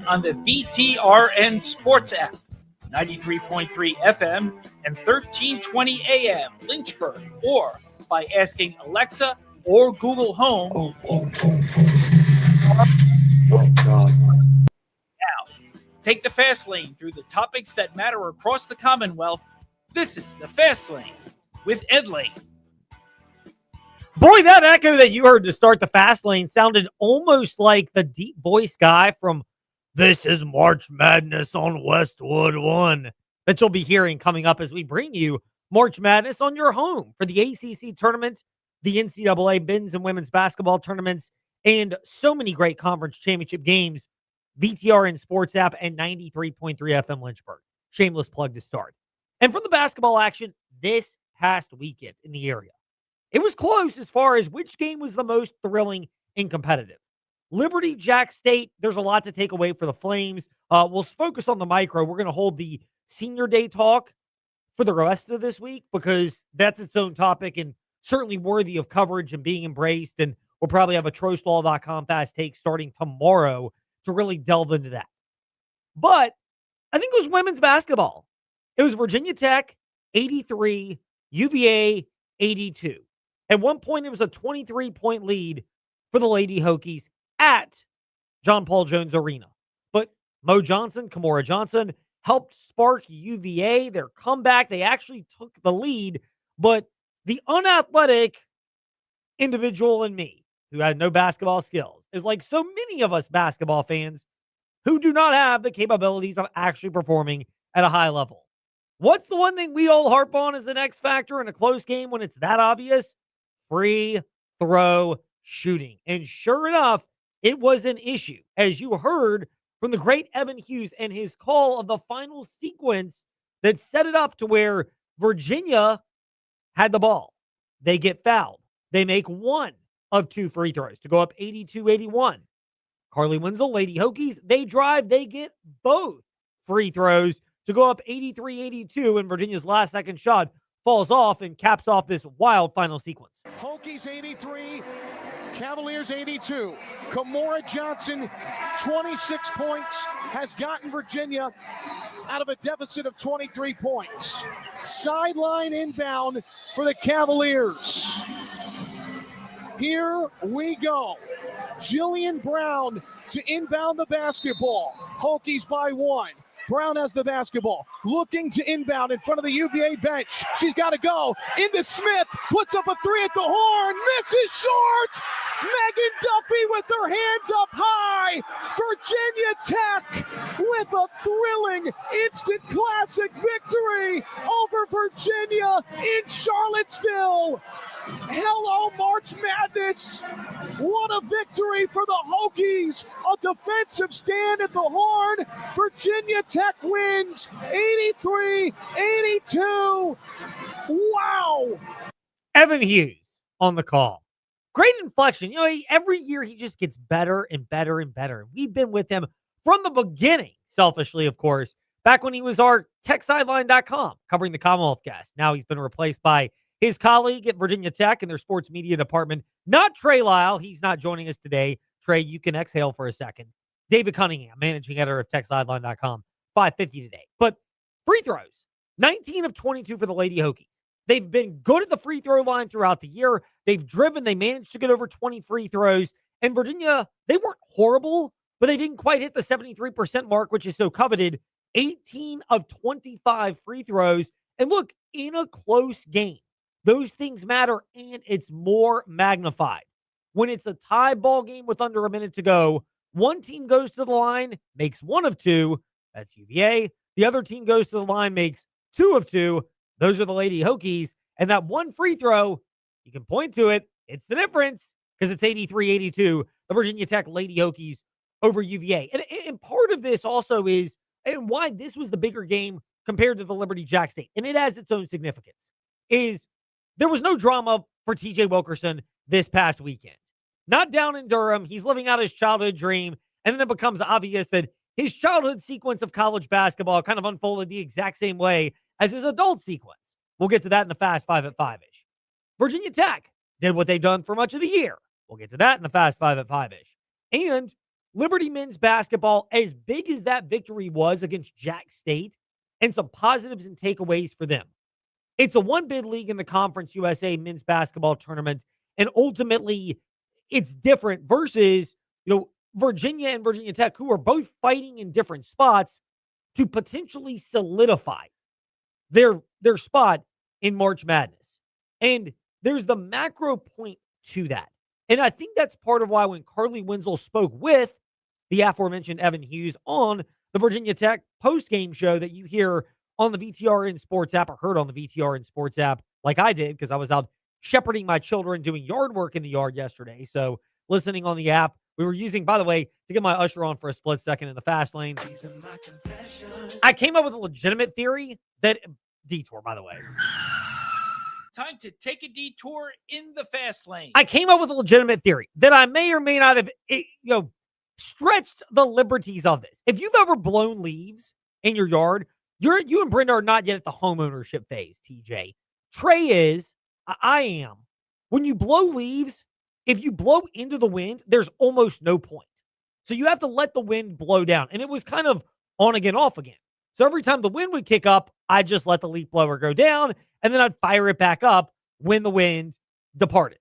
on the VTRN Sports app, 93.3 FM and 1320 AM Lynchburg, or by asking Alexa or Google Home. Oh, God. Now, take the fast lane through the topics that matter across the Commonwealth. This is the Fast Lane with Ed Lane. Boy, that echo that you heard to start the Fast Lane sounded almost like the deep voice guy from This is March Madness on Westwood One that you'll be hearing coming up as we bring you March Madness on your home for the ACC tournament, the NCAA men's and women's basketball tournaments, and so many great conference championship games. VTRN Sports app and 93.3 FM Lynchburg. Shameless plug to start. And from the basketball action this past weekend in the area, it was close as far as which game was the most thrilling and competitive. Liberty, Jack State, there's a lot to take away for the Flames. We'll focus on the micro. We're going to hold the senior day talk for the rest of this week because that's its own topic and certainly worthy of coverage and being embraced. And we'll probably have a TroStall.com fast take starting tomorrow to really delve into that. But I think it was women's basketball. It was Virginia Tech 83, UVA 82. At one point, it was a 23-point lead for the Lady Hokies at John Paul Jones Arena. But Mo Johnson, Kamora Johnson, helped spark UVA, their comeback. They actually took the lead, but the unathletic individual in me, who had no basketball skills, is like so many of us basketball fans who do not have the capabilities of actually performing at a high level. What's the one thing we all harp on as an X factor in a close game when it's that obvious? Free throw shooting. And sure enough, it was an issue, as you heard from the great Evan Hughes and his call of the final sequence that set it up to where Virginia had the ball. They get fouled. They make one of two free throws to go up 82-81. Carly Wenzel, Lady Hokies, they drive. They get both free throws to go up 83-82, and Virginia's last second shot falls off and caps off this wild final sequence. Hokies 83, Cavaliers 82. Kamora Johnson, 26 points, has gotten Virginia out of a deficit of 23 points. Sideline inbound for the Cavaliers. Here we go. Jillian Brown to inbound the basketball. Hokies by one. Brown has the basketball, looking to inbound in front of the UVA bench. She's got to go into Smith, puts up a three at the horn, misses short. Megan Duffy with her hands up high. Virginia Tech with a thrilling instant classic victory over Virginia in Charlottesville. Hello, March Madness. What a victory for the Hokies. A defensive stand at the horn. Virginia Tech wins 83-82. Wow. Evan Hughes on the call. Great inflection. Every year he just gets better and better and better. We've been with him from the beginning, selfishly, of course, back when he was our TechSideline.com covering the Commonwealth guest. Now he's been replaced by his colleague at Virginia Tech in their sports media department, not Trey Lyle. He's not joining us today. Trey, you can exhale for a second. David Cunningham, managing editor of TechSideline.com, 550 today. But free throws, 19 of 22 for the Lady Hokies. They've been good at the free throw line throughout the year. They've driven. They managed to get over 20 free throws. And Virginia, they weren't horrible, but they didn't quite hit the 73% mark, which is so coveted. 18 of 25 free throws. And look, in a close game, those things matter, and it's more magnified. When it's a tie ball game with under a minute to go, one team goes to the line, makes one of two. That's UVA. The other team goes to the line, makes two of two. Those are the Lady Hokies. And that one free throw, you can point to it. It's the difference because it's 83-82. The Virginia Tech Lady Hokies over UVA. And part of this also is, and why this was the bigger game compared to the Liberty Jack State, and it has its own significance, is there was no drama for TJ Wilkerson this past weekend. Not down in Durham. He's living out his childhood dream. And then it becomes obvious that his childhood sequence of college basketball kind of unfolded the exact same way as his adult sequence. We'll get to that in the Fast Five at 5-ish. Virginia Tech did what they've done for much of the year. We'll get to that in the Fast Five at 5-ish. And Liberty men's basketball, as big as that victory was against Jack State, and some positives and takeaways for them. It's a one-bid league in the Conference USA men's basketball tournament, and ultimately it's different versus, Virginia and Virginia Tech, who are both fighting in different spots to potentially solidify their spot in March Madness. And there's the macro point to that. And I think that's part of why when Carly Wenzel spoke with the aforementioned Evan Hughes on the Virginia Tech post-game show that you hear on the VTRN Sports app, or heard on the VTRN Sports app like I did because I was out shepherding my children doing yard work in the yard yesterday. So listening on the app, we were using, by the way, to get my usher on for a split second in the fast lane. I came up with a legitimate theory that, detour, by the way. Time to take a detour in the fast lane. I came up with a legitimate theory that I may or may not have, stretched the liberties of this. If you've ever blown leaves in your yard, you and Brenda are not yet at the home ownership phase, TJ. Trey is, I am. When you blow leaves, if you blow into the wind, there's almost no point. So you have to let the wind blow down. And it was kind of on again, off again. So every time the wind would kick up, I'd just let the leaf blower go down, and then I'd fire it back up when the wind departed.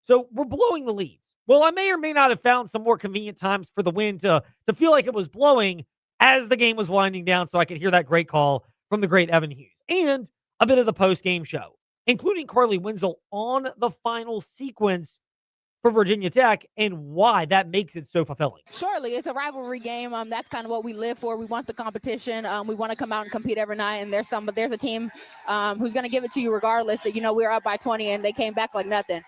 So we're blowing the leaves. Well, I may or may not have found some more convenient times for the wind to feel like it was blowing as the game was winding down, so I could hear that great call from the great Evan Hughes. And a bit of the post-game show, including Carly Wenzel on the final sequence for Virginia Tech and why that makes it so fulfilling. Surely, it's a rivalry game. That's kind of what we live for. We want the competition. We want to come out and compete every night. And there's a team who's going to give it to you regardless. So, we're up by 20 and they came back like nothing.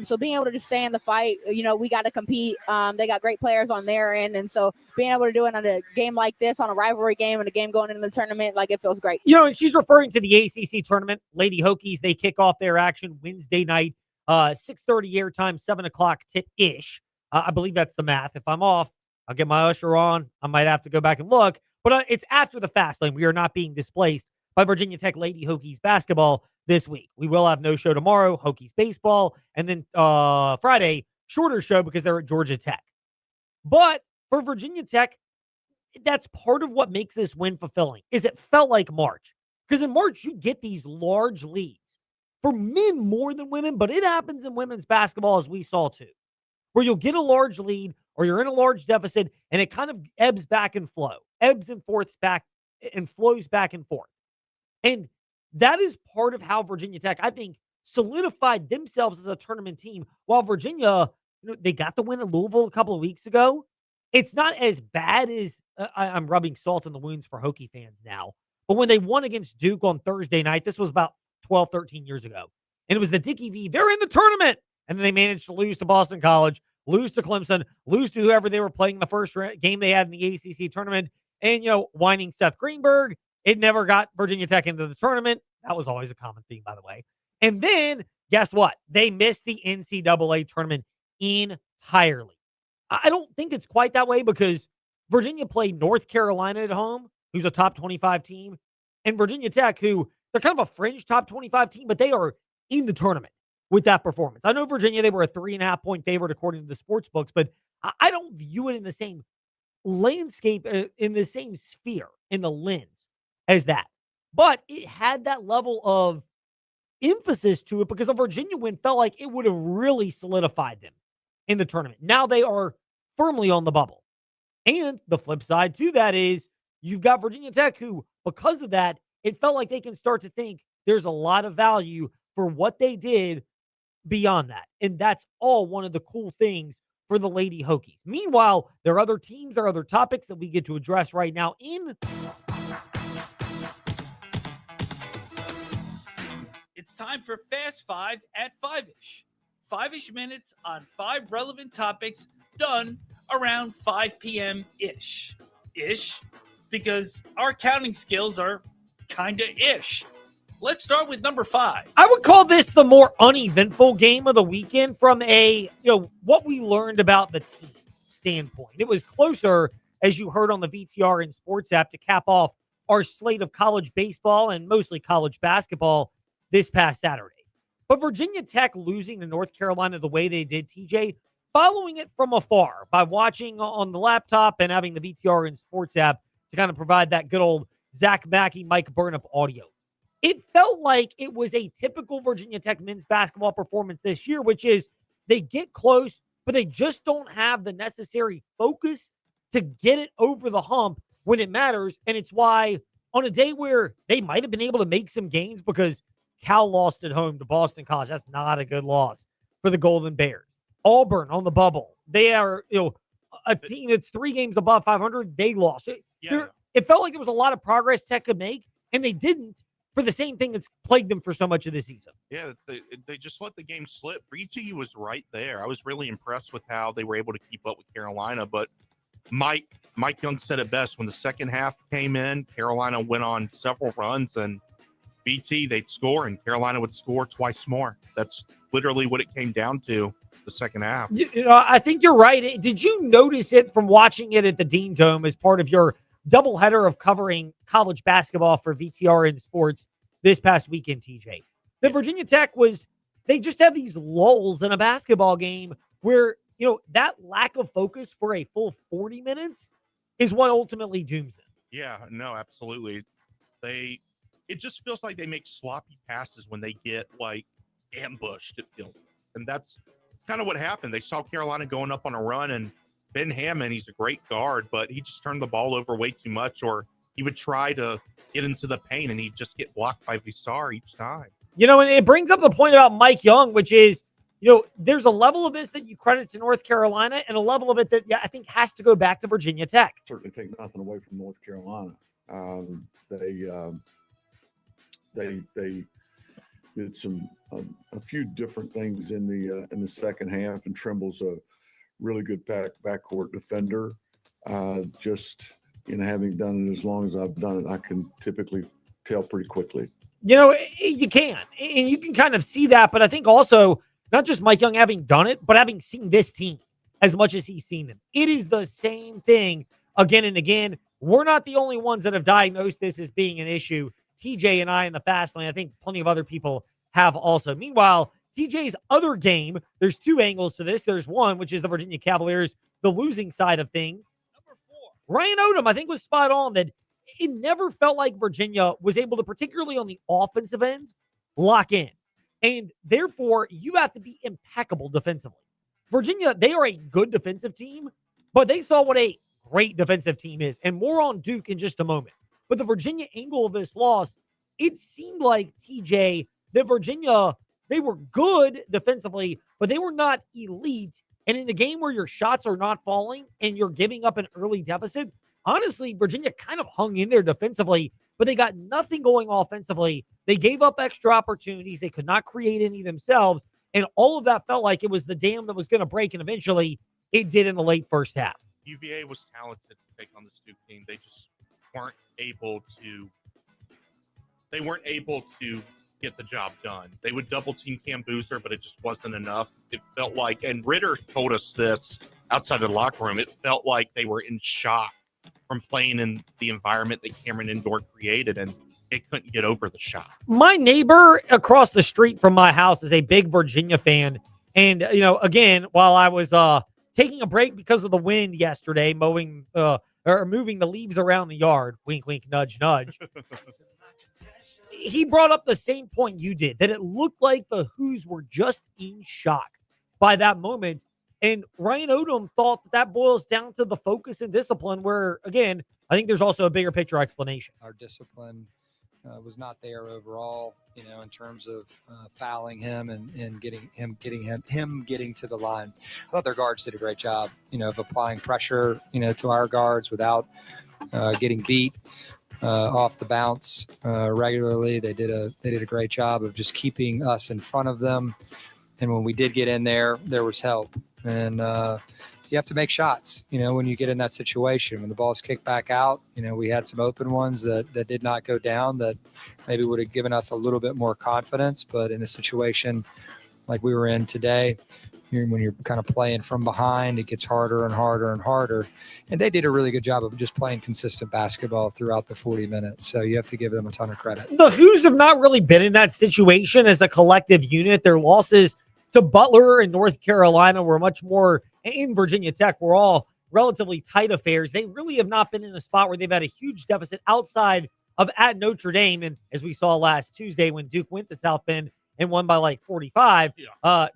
So being able to just stay in the fight, we got to compete. They got great players on their end, and so being able to do it on a game like this, on a rivalry game and a game going into the tournament, like, it feels great. And she's referring to the ACC tournament. Lady Hokies, they kick off their action Wednesday night. 6:30 airtime, 7 o'clock tip-ish. I believe that's the math. If I'm off, I'll get my usher on. I might have to go back and look. But it's after the fast lane. We are not being displaced by Virginia Tech Lady Hokies basketball this week. We will have no show tomorrow, Hokies baseball, and then Friday, shorter show because they're at Georgia Tech. But for Virginia Tech, that's part of what makes this win fulfilling, is it felt like March. Because in March, you get these large leads. For men more than women, but it happens in women's basketball, as we saw too, where you'll get a large lead or you're in a large deficit and it kind of ebbs and flows back and flows back and forth. And that is part of how Virginia Tech, I think, solidified themselves as a tournament team. While Virginia, they got the win at Louisville a couple of weeks ago. It's not as bad as I'm rubbing salt in the wounds for Hokie fans now. But when they won against Duke on Thursday night, this was about 12, 13 years ago. And it was the Dickie V. They're in the tournament. And then they managed to lose to Boston College, lose to Clemson, lose to whoever they were playing the first game they had in the ACC tournament. And, whining Seth Greenberg, it never got Virginia Tech into the tournament. That was always a common theme, by the way. And then, guess what? They missed the NCAA tournament entirely. I don't think it's quite that way because Virginia played North Carolina at home, who's a top 25 team, and Virginia Tech, who they're kind of a fringe top 25 team, but they are in the tournament with that performance. I know Virginia, they were a 3.5 point favorite according to the sports books, but I don't view it in the same landscape, in the same sphere, in the lens as that. But it had that level of emphasis to it because a Virginia win felt like it would have really solidified them in the tournament. Now they are firmly on the bubble. And the flip side to that is you've got Virginia Tech who, because of that, it felt like they can start to think there's a lot of value for what they did beyond that. And that's all one of the cool things for the Lady Hokies. Meanwhile, there are other teams, there are other topics that we get to address right now in. It's time for Fast Five at 5-ish. 5-ish minutes on 5 relevant topics done around 5 p.m.-ish. Ish, because our counting skills are kinda ish. Let's start with number 5. I would call this the more uneventful game of the weekend from a, what we learned about the team standpoint. It was closer, as you heard on the VTR and Sports app, to cap off our slate of college baseball and mostly college basketball this past Saturday. But Virginia Tech losing to North Carolina the way they did, TJ, following it from afar by watching on the laptop and having the VTR and Sports app to kind of provide that good old Zach Mackey, Mike Burnap audio. It felt like it was a typical Virginia Tech men's basketball performance this year, which is they get close, but they just don't have the necessary focus to get it over the hump when it matters. And it's why on a day where they might have been able to make some gains because Cal lost at home to Boston College, that's not a good loss for the Golden Bears. Auburn on the bubble, they are a team that's 3 games above 500. They lost. It felt like there was a lot of progress Tech could make, and they didn't for the same thing that's plagued them for so much of this season. Yeah, they just let the game slip. VTU was right there. I was really impressed with how they were able to keep up with Carolina, but Mike Young said it best. When the second half came in, Carolina went on several runs, and BT, they'd score, and Carolina would score twice more. That's literally what it came down to the second half. I think you're right. Did you notice it from watching it at the Dean Dome as part of your doubleheader of covering college basketball for VTR and Sports this past weekend, TJ? The Virginia Tech they just have these lulls in a basketball game where, that lack of focus for a full 40 minutes is what ultimately dooms them. Yeah, no, absolutely. It just feels like they make sloppy passes when they get ambushed, it feels. And that's kind of what happened. They saw Carolina going up on a run, and Ben Hammond, he's a great guard, but he just turned the ball over way too much, or he would try to get into the paint and he'd just get blocked by Visar each time. And it brings up the point about Mike Young, which is, there's a level of this that you credit to North Carolina and a level of it that I think has to go back to Virginia Tech. Certainly take nothing away from North Carolina. They did a few different things in the second half, and Trimble's a really good backcourt defender. Having done it as long as I've done it, I can typically tell pretty quickly. You can, and you can kind of see that, but I think also not just Mike Young having done it, but having seen this team as much as he's seen them. It is the same thing again and again. We're not the only ones that have diagnosed this as being an issue. TJ and I in the fast lane, I think plenty of other people have also. Meanwhile, TJ's other game, there's 2 angles to this. There's one, which is the Virginia Cavaliers, the losing side of things. Number 4, Ryan Odom, I think, was spot on that it never felt like Virginia was able to, particularly on the offensive end, lock in. And therefore, you have to be impeccable defensively. Virginia, they are a good defensive team, but they saw what a great defensive team is. And more on Duke in just a moment. But the Virginia angle of this loss, it seemed like, TJ, that Virginia, they were good defensively, but they were not elite. And in a game where your shots are not falling and you're giving up an early deficit, honestly, Virginia kind of hung in there defensively, but they got nothing going offensively. They gave up extra opportunities. They could not create any themselves. And all of that felt like it was the dam that was going to break, and eventually it did in the late first half. UVA was talented to take on this Duke team. They just weren't able to get the job done. They would double team Cam Boozer, but it just wasn't enough. It felt like, and Ritter told us this outside of the locker room, it felt like they were in shock from playing in the environment that Cameron Indoor created, and it couldn't get over the shot. My neighbor across the street from my house is a big Virginia fan. And, again, while I was taking a break because of the wind yesterday, moving the leaves around the yard, wink, wink, nudge, nudge, he brought up the same point you did, that it looked like the Hoos were just in shock by that moment. And Ryan Odom thought that boils down to the focus and discipline where, again, I think there's also a bigger picture explanation. Our discipline was not there overall, in terms of fouling him and getting to the line. I thought their guards did a great job, of applying pressure, to our guards without getting beat off the bounce regularly. They did a great job of just keeping us in front of them. And when we did get in there was help. And you have to make shots, when you get in that situation. When the ball's kicked back out, we had some open ones that did not go down that maybe would have given us a little bit more confidence. But in a situation like we were in today, when you're kind of playing from behind, it gets harder and harder and harder. And they did a really good job of just playing consistent basketball throughout the 40 minutes. So you have to give them a ton of credit. The Hoos have not really been in that situation as a collective unit. Their losses to Butler and North Carolina were much more, in Virginia Tech, were all relatively tight affairs. They really have not been in a spot where they've had a huge deficit outside of at Notre Dame. And as we saw last Tuesday when Duke went to South Bend and won by like 45,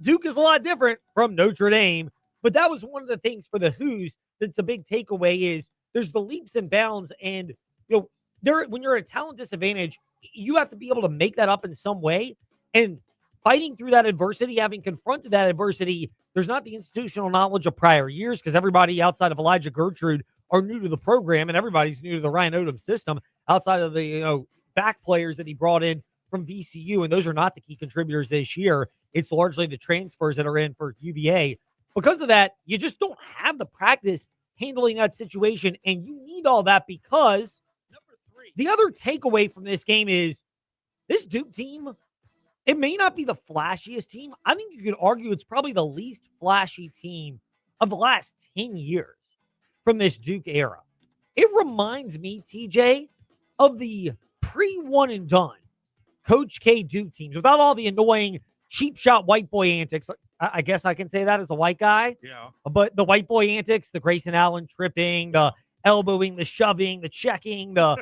Duke is a lot different from Notre Dame. But that was one of the things for the Hoos that's a big takeaway is there's the leaps and bounds. And, when you're at a talent disadvantage, you have to be able to make that up in some way. And fighting through that adversity, having confronted that adversity, there's not the institutional knowledge of prior years because everybody outside of Elijah Gertrude are new to the program and everybody's new to the Ryan Odom system outside of the, back players that he brought in from VCU. And those are not the key contributors this year. It's largely the transfers that are in for UVA. Because of that, you just don't have the practice handling that situation. And you need all that because the other takeaway from this game is this Duke team, it may not be the flashiest team. I think you could argue it's probably the least flashy team of the last 10 years from this Duke era. It reminds me, TJ, of the pre-one and done Coach K Duke teams without all the annoying cheap shot white boy antics. I guess I can say that as a white guy. Yeah. But the white boy antics, the Grayson Allen tripping, the elbowing, the shoving, the checking, the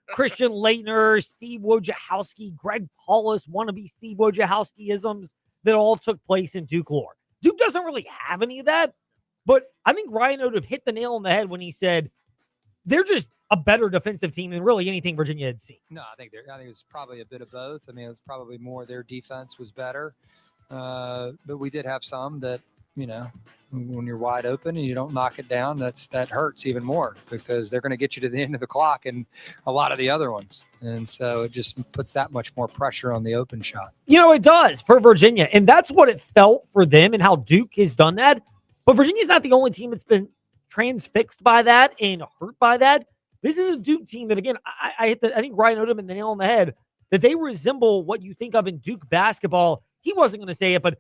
Christian Leitner, Steve Wojciechowski, Greg Paulus, wannabe Steve Wojciechowski-isms that all took place in Duke lore. Duke doesn't really have any of that, but I think Ryan Odom hit the nail on the head when he said they're just a better defensive team than really anything Virginia had seen. No, I think it was probably a bit of both. I mean, it was probably more their defense was better, but we did have some that, when you're wide open and you don't knock it down, that hurts even more because they're going to get you to the end of the clock and a lot of the other ones. And so it just puts that much more pressure on the open shot. It does for Virginia. And that's what it felt for them and how Duke has done that. But Virginia's not the only team that's been transfixed by that and hurt by that. This is a Duke team that, again, I think Ryan Odom hit the nail on the head, that they resemble what you think of in Duke basketball. He wasn't going to say it, but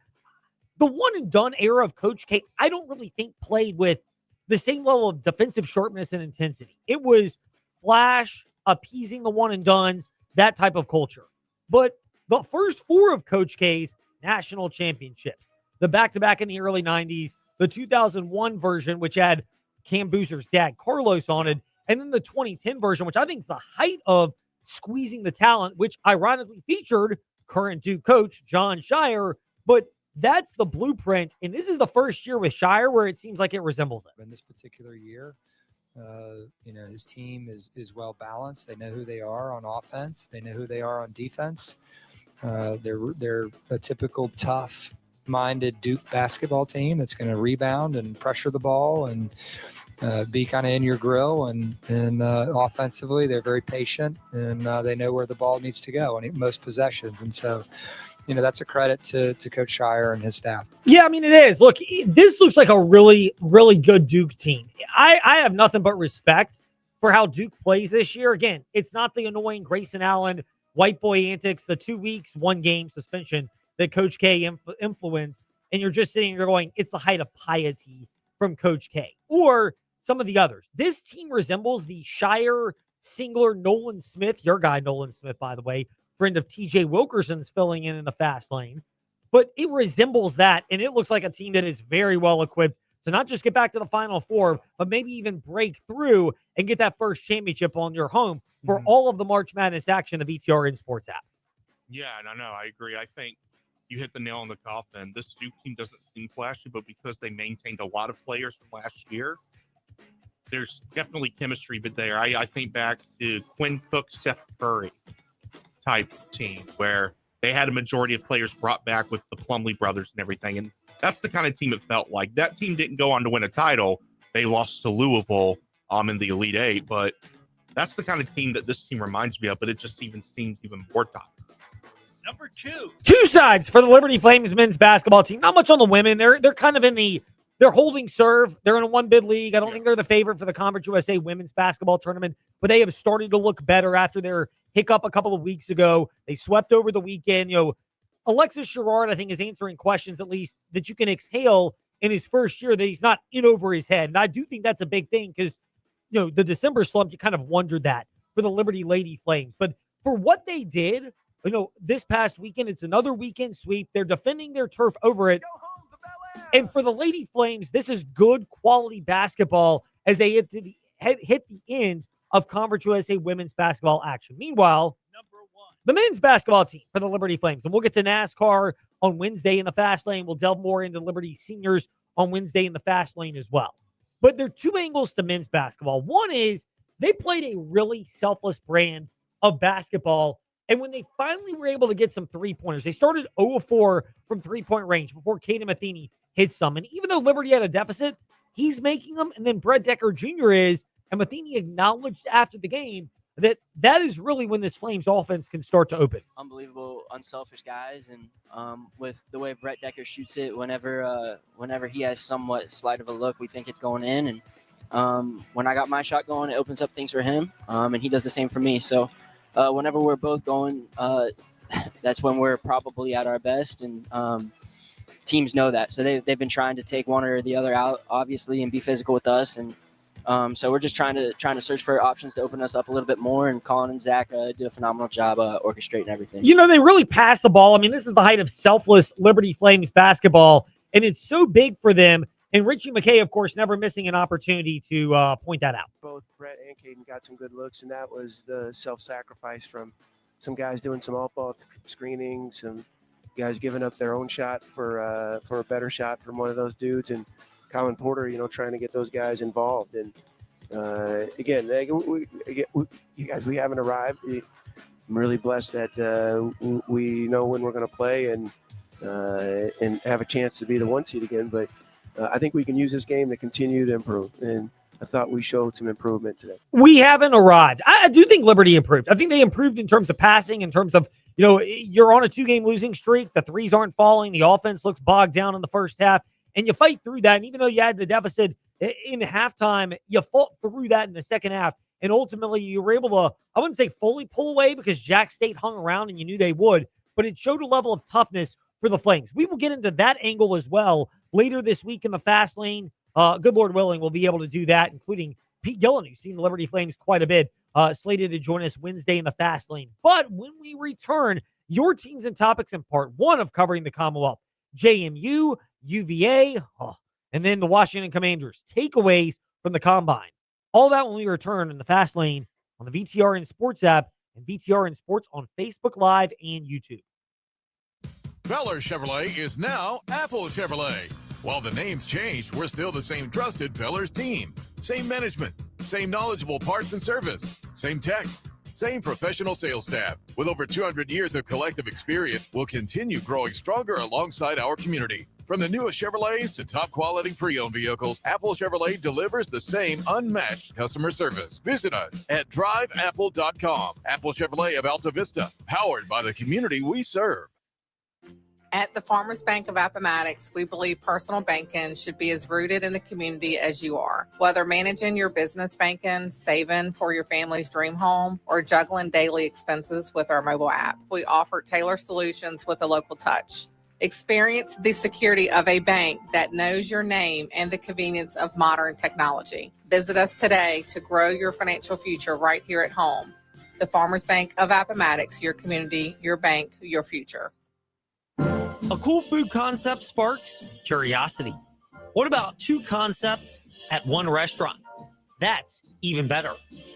the one and done era of Coach K, I don't really think played with the same level of defensive sharpness and intensity. It was flash, appeasing the one and dones, that type of culture. But the first four of Coach K's national championships, the back-to-back in the early 90s, the 2001 version, which had Cam Boozer's dad, Carlos, on it, and then the 2010 version, which I think is the height of squeezing the talent, which ironically featured current Duke coach John Shire. But that's the blueprint, and this is the first year with Shire where it seems like it resembles it. In this particular year, his team is well balanced. They know who they are on offense. They know who they are on defense. They're a typical tough-minded Duke basketball team that's going to rebound and pressure the ball and be kind of in your grill. And offensively, they're very patient and they know where the ball needs to go on most possessions. And so, that's a credit to Coach Shire and his staff. Yeah, I mean, it is. Look, this looks like a really, really good Duke team. I have nothing but respect for how Duke plays this year. Again, it's not the annoying Grayson Allen, white boy antics, the 2 weeks, 1 game suspension that Coach K influenced. And you're just sitting there going, it's the height of piety from Coach K. Or some of the others. This team resembles the Shire, Singler, Nolan Smith, your guy Nolan Smith, by the way, friend of TJ Wilkerson's filling in the fast lane. But it resembles that, and it looks like a team that is very well equipped to not just get back to the Final Four, but maybe even break through and get that first championship on your home for all of the March Madness action, the VTRN Sports app. Yeah, no, I agree. I think you hit the nail on the coffin. This Duke team doesn't seem flashy, but because they maintained a lot of players from last year, there's definitely chemistry but there. I think back to Quinn Cook, Seth Curry type team where they had a majority of players brought back with the Plumlee brothers and everything. And that's the kind of team it felt like. That team didn't go on to win a title. They lost to Louisville in the Elite Eight, but that's the kind of team that this team reminds me of, but it just seems even more top. Number 2. Two sides for the Liberty Flames men's basketball team. Not much on the women. They're kind of in they're holding serve. They're in a 1-bid league. I don't think they're the favorite for the Conference USA women's basketball tournament, but they have started to look better after their hiccup a couple of weeks ago. They swept over the weekend. Alexis Sherrard, I think, is answering questions, at least, that you can exhale in his first year, that he's not in over his head. And I do think that's a big thing because, the December slump, you kind of wondered that for the Liberty Lady Flames. But for what they did this past weekend, it's another weekend sweep. They're defending their turf over it. And for the Lady Flames, this is good quality basketball as they hit the end of Conference USA women's basketball action. Meanwhile, the men's basketball team for the Liberty Flames. And we'll get to NASCAR on Wednesday in the fast lane. We'll delve more into Liberty seniors on Wednesday in the fast lane as well. But there are two angles to men's basketball. One is they played a really selfless brand of basketball. And when they finally were able to get some three-pointers, they started 0-4 from three-point range before Caden Matheny hit some. And even though Liberty had a deficit, he's making them. And then Brett Decker Jr. is. And Matheny acknowledged after the game that is really when this Flames offense can start to open. Unbelievable, unselfish guys. And with the way Brett Decker shoots it, whenever he has somewhat slight of a look, we think it's going in. And when I got my shot going, it opens up things for him. And he does the same for me. So whenever we're both going, that's when we're probably at our best. And teams know that. So they've been trying to take one or the other out, obviously, and be physical with us. And so we're just trying to search for options to open us up a little bit more. And Colin and Zach do a phenomenal job orchestrating everything. They really pass the ball. I mean, this is the height of selfless Liberty Flames basketball, and it's so big for them. And Richie McKay, of course, never missing an opportunity to point that out. Both Brett and Caden got some good looks, and that was the self-sacrifice from some guys doing some off-ball screening, some guys giving up their own shot for a better shot from one of those dudes, and Colin Porter, trying to get those guys involved. And again, you guys, we haven't arrived. I'm really blessed that we know when we're going to play and have a chance to be the one seed again. But I think we can use this game to continue to improve. And I thought we showed some improvement today. We haven't arrived. I do think Liberty improved. I think they improved in terms of passing, in terms of, you're on a 2-game losing streak. The threes aren't falling. The offense looks bogged down in the first half. And you fight through that. And even though you had the deficit in halftime, you fought through that in the second half. And ultimately, you were able to, I wouldn't say fully pull away because Jack State hung around and you knew they would, but it showed a level of toughness for the Flames. We will get into that angle as well later this week in the fast lane. Good Lord willing, we'll be able to do that, including Pete Gillen, who's seen the Liberty Flames quite a bit, slated to join us Wednesday in the fast lane. But when we return, your teams and topics in part one of covering the Commonwealth, JMU, UVA, and then the Washington Commanders. Takeaways from the Combine. All that when we return in the fast lane on the VTRN Sports app and VTRN Sports on Facebook Live and YouTube. Feller Chevrolet is now Apple Chevrolet. While the name's changed, we're still the same trusted Feller's team. Same management, same knowledgeable parts and service, same techs, same professional sales staff. With over 200 years of collective experience, we'll continue growing stronger alongside our community. From the newest Chevrolets to top quality pre-owned vehicles, Apple Chevrolet delivers the same unmatched customer service. Visit us at driveapple.com. Apple Chevrolet of Alta Vista, powered by the community we serve. At the Farmers Bank of Appomattox, we believe personal banking should be as rooted in the community as you are. Whether managing your business banking, saving for your family's dream home, or juggling daily expenses with our mobile app, we offer tailored solutions with a local touch. Experience the security of a bank that knows your name and the convenience of modern technology. Visit us today to grow your financial future right here at home. The Farmers Bank of Appomattox, your community, your bank, your future. A cool food concept sparks curiosity. What about two concepts at one restaurant? That's even better.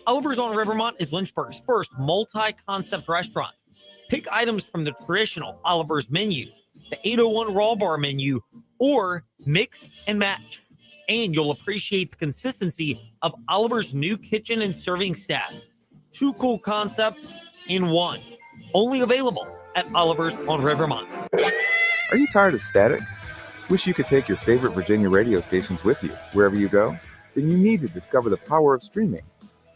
Oliver's on Rivermont is Lynchburg's first multi-concept restaurant. Pick items from the traditional Oliver's menu, the 801 Raw Bar menu, or mix and match. And you'll appreciate the consistency of Oliver's new kitchen and serving staff. Two cool concepts in one. Only available at Oliver's on Rivermont. Are you tired of static? Wish you could take your favorite Virginia radio stations with you wherever you go? Then you need to discover the power of streaming.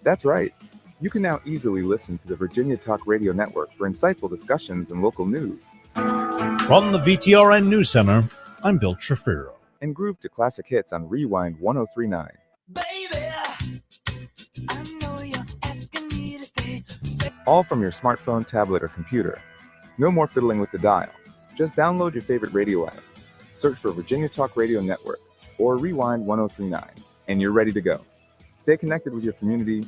That's right. You can now easily listen to the Virginia Talk Radio Network for insightful discussions and local news. From the VTRN News Center, I'm Bill Trefiro. And groove to classic hits on Rewind 1039. All from your smartphone, tablet, or computer. No more fiddling with the dial. Just download your favorite radio app. Search for Virginia Talk Radio Network or Rewind 1039, and you're ready to go. Stay connected with your community.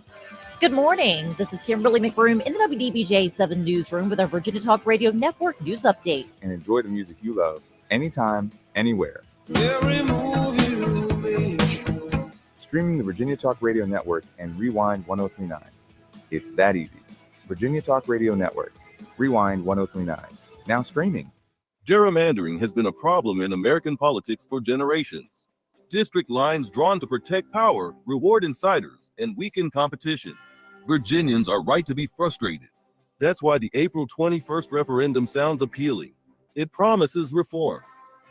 Good morning. This is Kimberly McBroom in the WDBJ 7 Newsroom with our Virginia Talk Radio Network news update. And enjoy the music you love anytime, anywhere. Streaming the Virginia Talk Radio Network and Rewind 1039. It's that easy. Virginia Talk Radio Network. Rewind 1039. Now streaming. Gerrymandering has been a problem in American politics for generations. District lines drawn to protect power, reward insiders, and weaken competition. Virginians are right to be frustrated. That's why the April 21st referendum sounds appealing. It promises reform.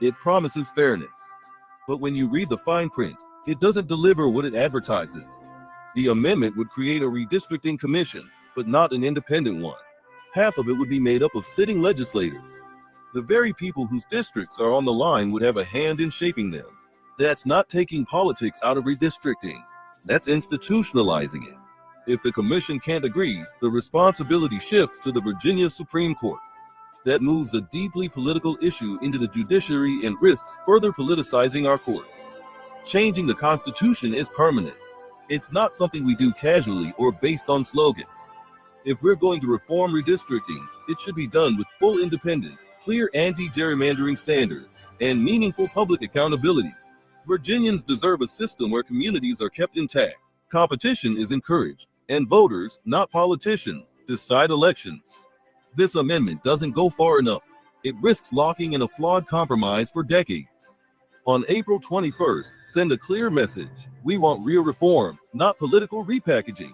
It promises fairness. But when you read the fine print, it doesn't deliver what it advertises. The amendment would create a redistricting commission, but not an independent one. Half of it would be made up of sitting legislators. The very people whose districts are on the line would have a hand in shaping them. That's not taking politics out of redistricting. That's institutionalizing it. If the commission can't agree, the responsibility shifts to the Virginia Supreme Court. That moves a deeply political issue into the judiciary and risks further politicizing our courts. Changing the Constitution is permanent. It's not something we do casually or based on slogans. If we're going to reform redistricting, it should be done with full independence, clear anti-gerrymandering standards, and meaningful public accountability. Virginians deserve a system where communities are kept intact, competition is encouraged, and voters, not politicians, decide elections. This amendment doesn't go far enough. It risks locking in a flawed compromise for decades. On April 21st, send a clear message. We want real reform, not political repackaging.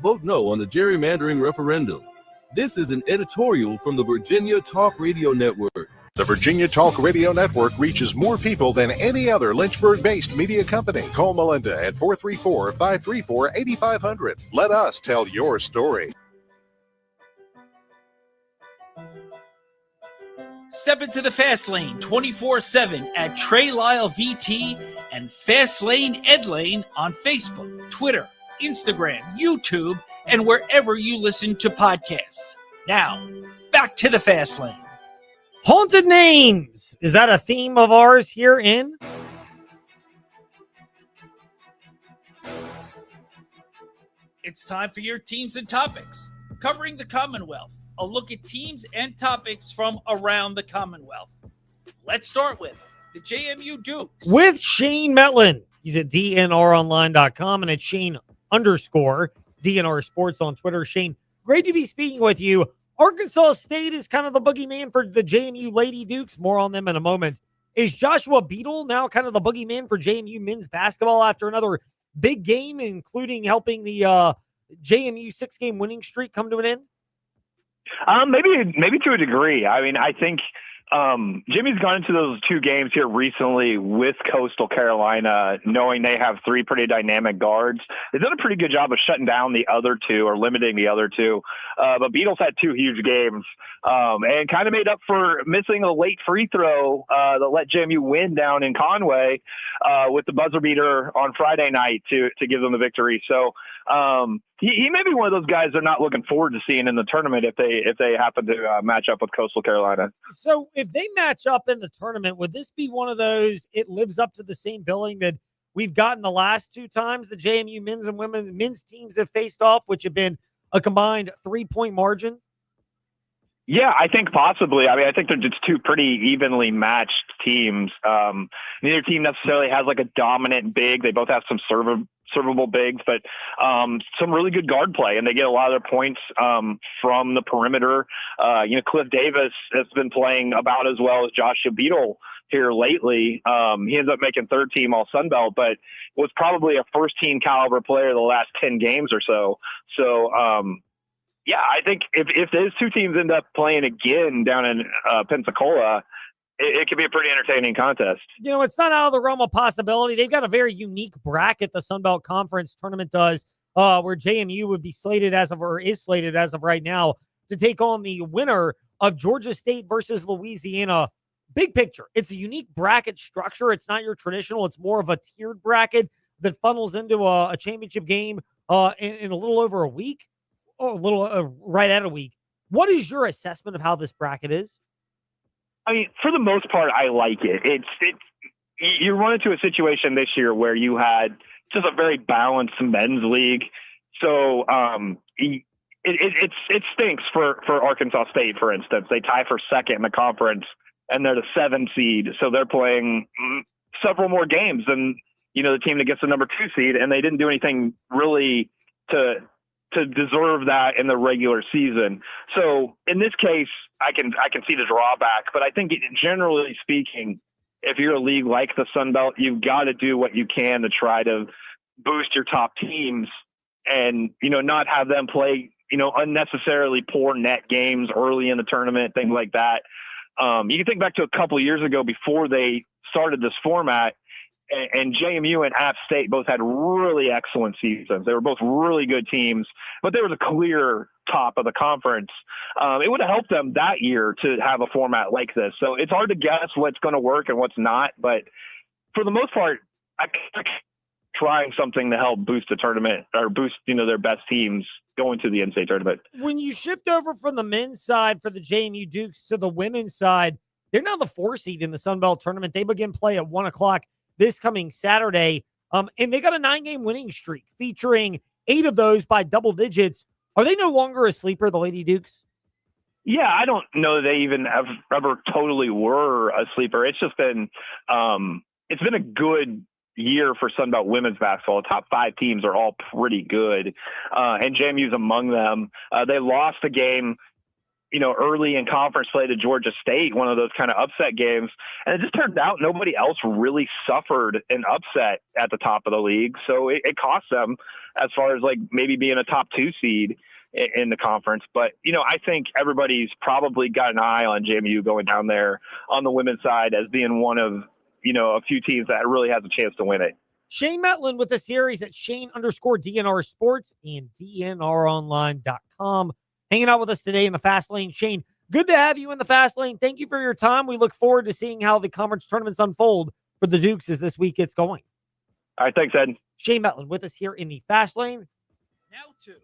Vote no on the gerrymandering referendum. This is an editorial from the Virginia Talk Radio Network. The Virginia Talk Radio Network reaches more people than any other Lynchburg-based media company. Call Melinda at 434-534-8500. Let us tell your story. Step into the Fast Lane 24/7 at Trey Lyle VT and Fast Lane Ed Lane on Facebook, Twitter, Instagram, YouTube, and wherever you listen to podcasts. Now, back to the Fast Lane. Haunted names. Is that a theme of ours here in? It's time for your teams and topics. Covering the Commonwealth. A look at teams and topics from around the Commonwealth. Let's start with the JMU Dukes. With Shane Metlin. He's at DNRonline.com and at Shane_DNR Sports on Twitter. Shane, great to be speaking with you. Arkansas State is kind of the boogeyman for the JMU Lady Dukes. More on them in a moment. Is Joshua Beadle now kind of the boogeyman for JMU men's basketball after another big game, including helping the JMU 6-game winning streak come to an end? Maybe to a degree. I mean, I think Jimmy's gone into those two games here recently with Coastal Carolina, knowing they have three pretty dynamic guards. They've done a pretty good job of shutting down the other two or limiting the other two. But Beatles had two huge games and kind of made up for missing a late free throw that let JMU win down in Conway with the buzzer beater on Friday night to give them the victory. So he may be one of those guys they're not looking forward to seeing in the tournament if they happen to match up with Coastal Carolina. So if they match up in the tournament, would this be one of those, it lives up to the same billing that we've gotten the last two times the JMU men's and men's teams have faced off, which have been a combined 3-point margin? Yeah, I think possibly. I mean, I think they're just two pretty evenly matched teams. Neither team necessarily has like a dominant big. They both have some servable bigs, but some really good guard play, and they get a lot of their points from the perimeter. Cliff Davis has been playing about as well as Joshua Beadle here lately. He ends up making third team all Sun Belt, but was probably a first team caliber player the last 10 games or so. So, yeah, I think if those two teams end up playing again down in Pensacola, it could be a pretty entertaining contest. You know, it's not out of the realm of possibility. They've got a very unique bracket, the Sun Belt Conference tournament does, where JMU would be slated is slated as of right now to take on the winner of Georgia State versus Louisiana. Big picture, it's a unique bracket structure. It's not your traditional. It's more of a tiered bracket that funnels into a championship game in a little over a week. Oh, a little right at a week. What is your assessment of how this bracket is? I mean, for the most part, I like it. You run into a situation this year where you had just a very balanced men's league. So it stinks for Arkansas State, for instance. They tie for second in the conference, and they're the 7 seed, so they're playing several more games than the team that gets the number 2 seed, and they didn't do anything really to deserve that in the regular season. So in this case, I can see the drawback, but I think generally speaking, if you're a league like the Sun Belt, you've got to do what you can to try to boost your top teams and, not have them play, unnecessarily poor net games early in the tournament, things like that. You can think back to a couple of years ago before they started this format, and JMU and App State both had really excellent seasons. They were both really good teams, but they were the clear top of the conference. It would have helped them that year to have a format like this. So it's hard to guess what's going to work and what's not. But for the most part, I trying something to help boost the tournament or boost, their best teams going to the NCAA tournament. When you shift over from the men's side for the JMU Dukes to the women's side, they're now the 4 seed in the Sun Belt tournament. They begin play at 1 o'clock this coming Saturday. And they got a 9-game winning streak featuring 8 of those by double digits. Are they no longer a sleeper, the Lady Dukes? Yeah, I don't know they even ever totally were a sleeper. It's just been it's been a good year for Sunbelt women's basketball. The top 5 teams are all pretty good, and JMU's among them. They lost a game, early in conference play to Georgia State, one of those kind of upset games. And it just turned out nobody else really suffered an upset at the top of the league. So it cost them as far as like maybe being a top 2 seed in the conference. But, I think everybody's probably got an eye on JMU going down there on the women's side as being one of, a few teams that really has a chance to win it. Shane Metlin with us here. He's at Shane_DNR Sports and DNRonline.com. Hanging out with us today in the Fast Lane. Shane, good to have you in the Fast Lane. Thank you for your time. We look forward to seeing how the conference tournaments unfold for the Dukes as this week gets going. All right, thanks, Ed. Shane Metlin with us here in the Fast Lane. Now to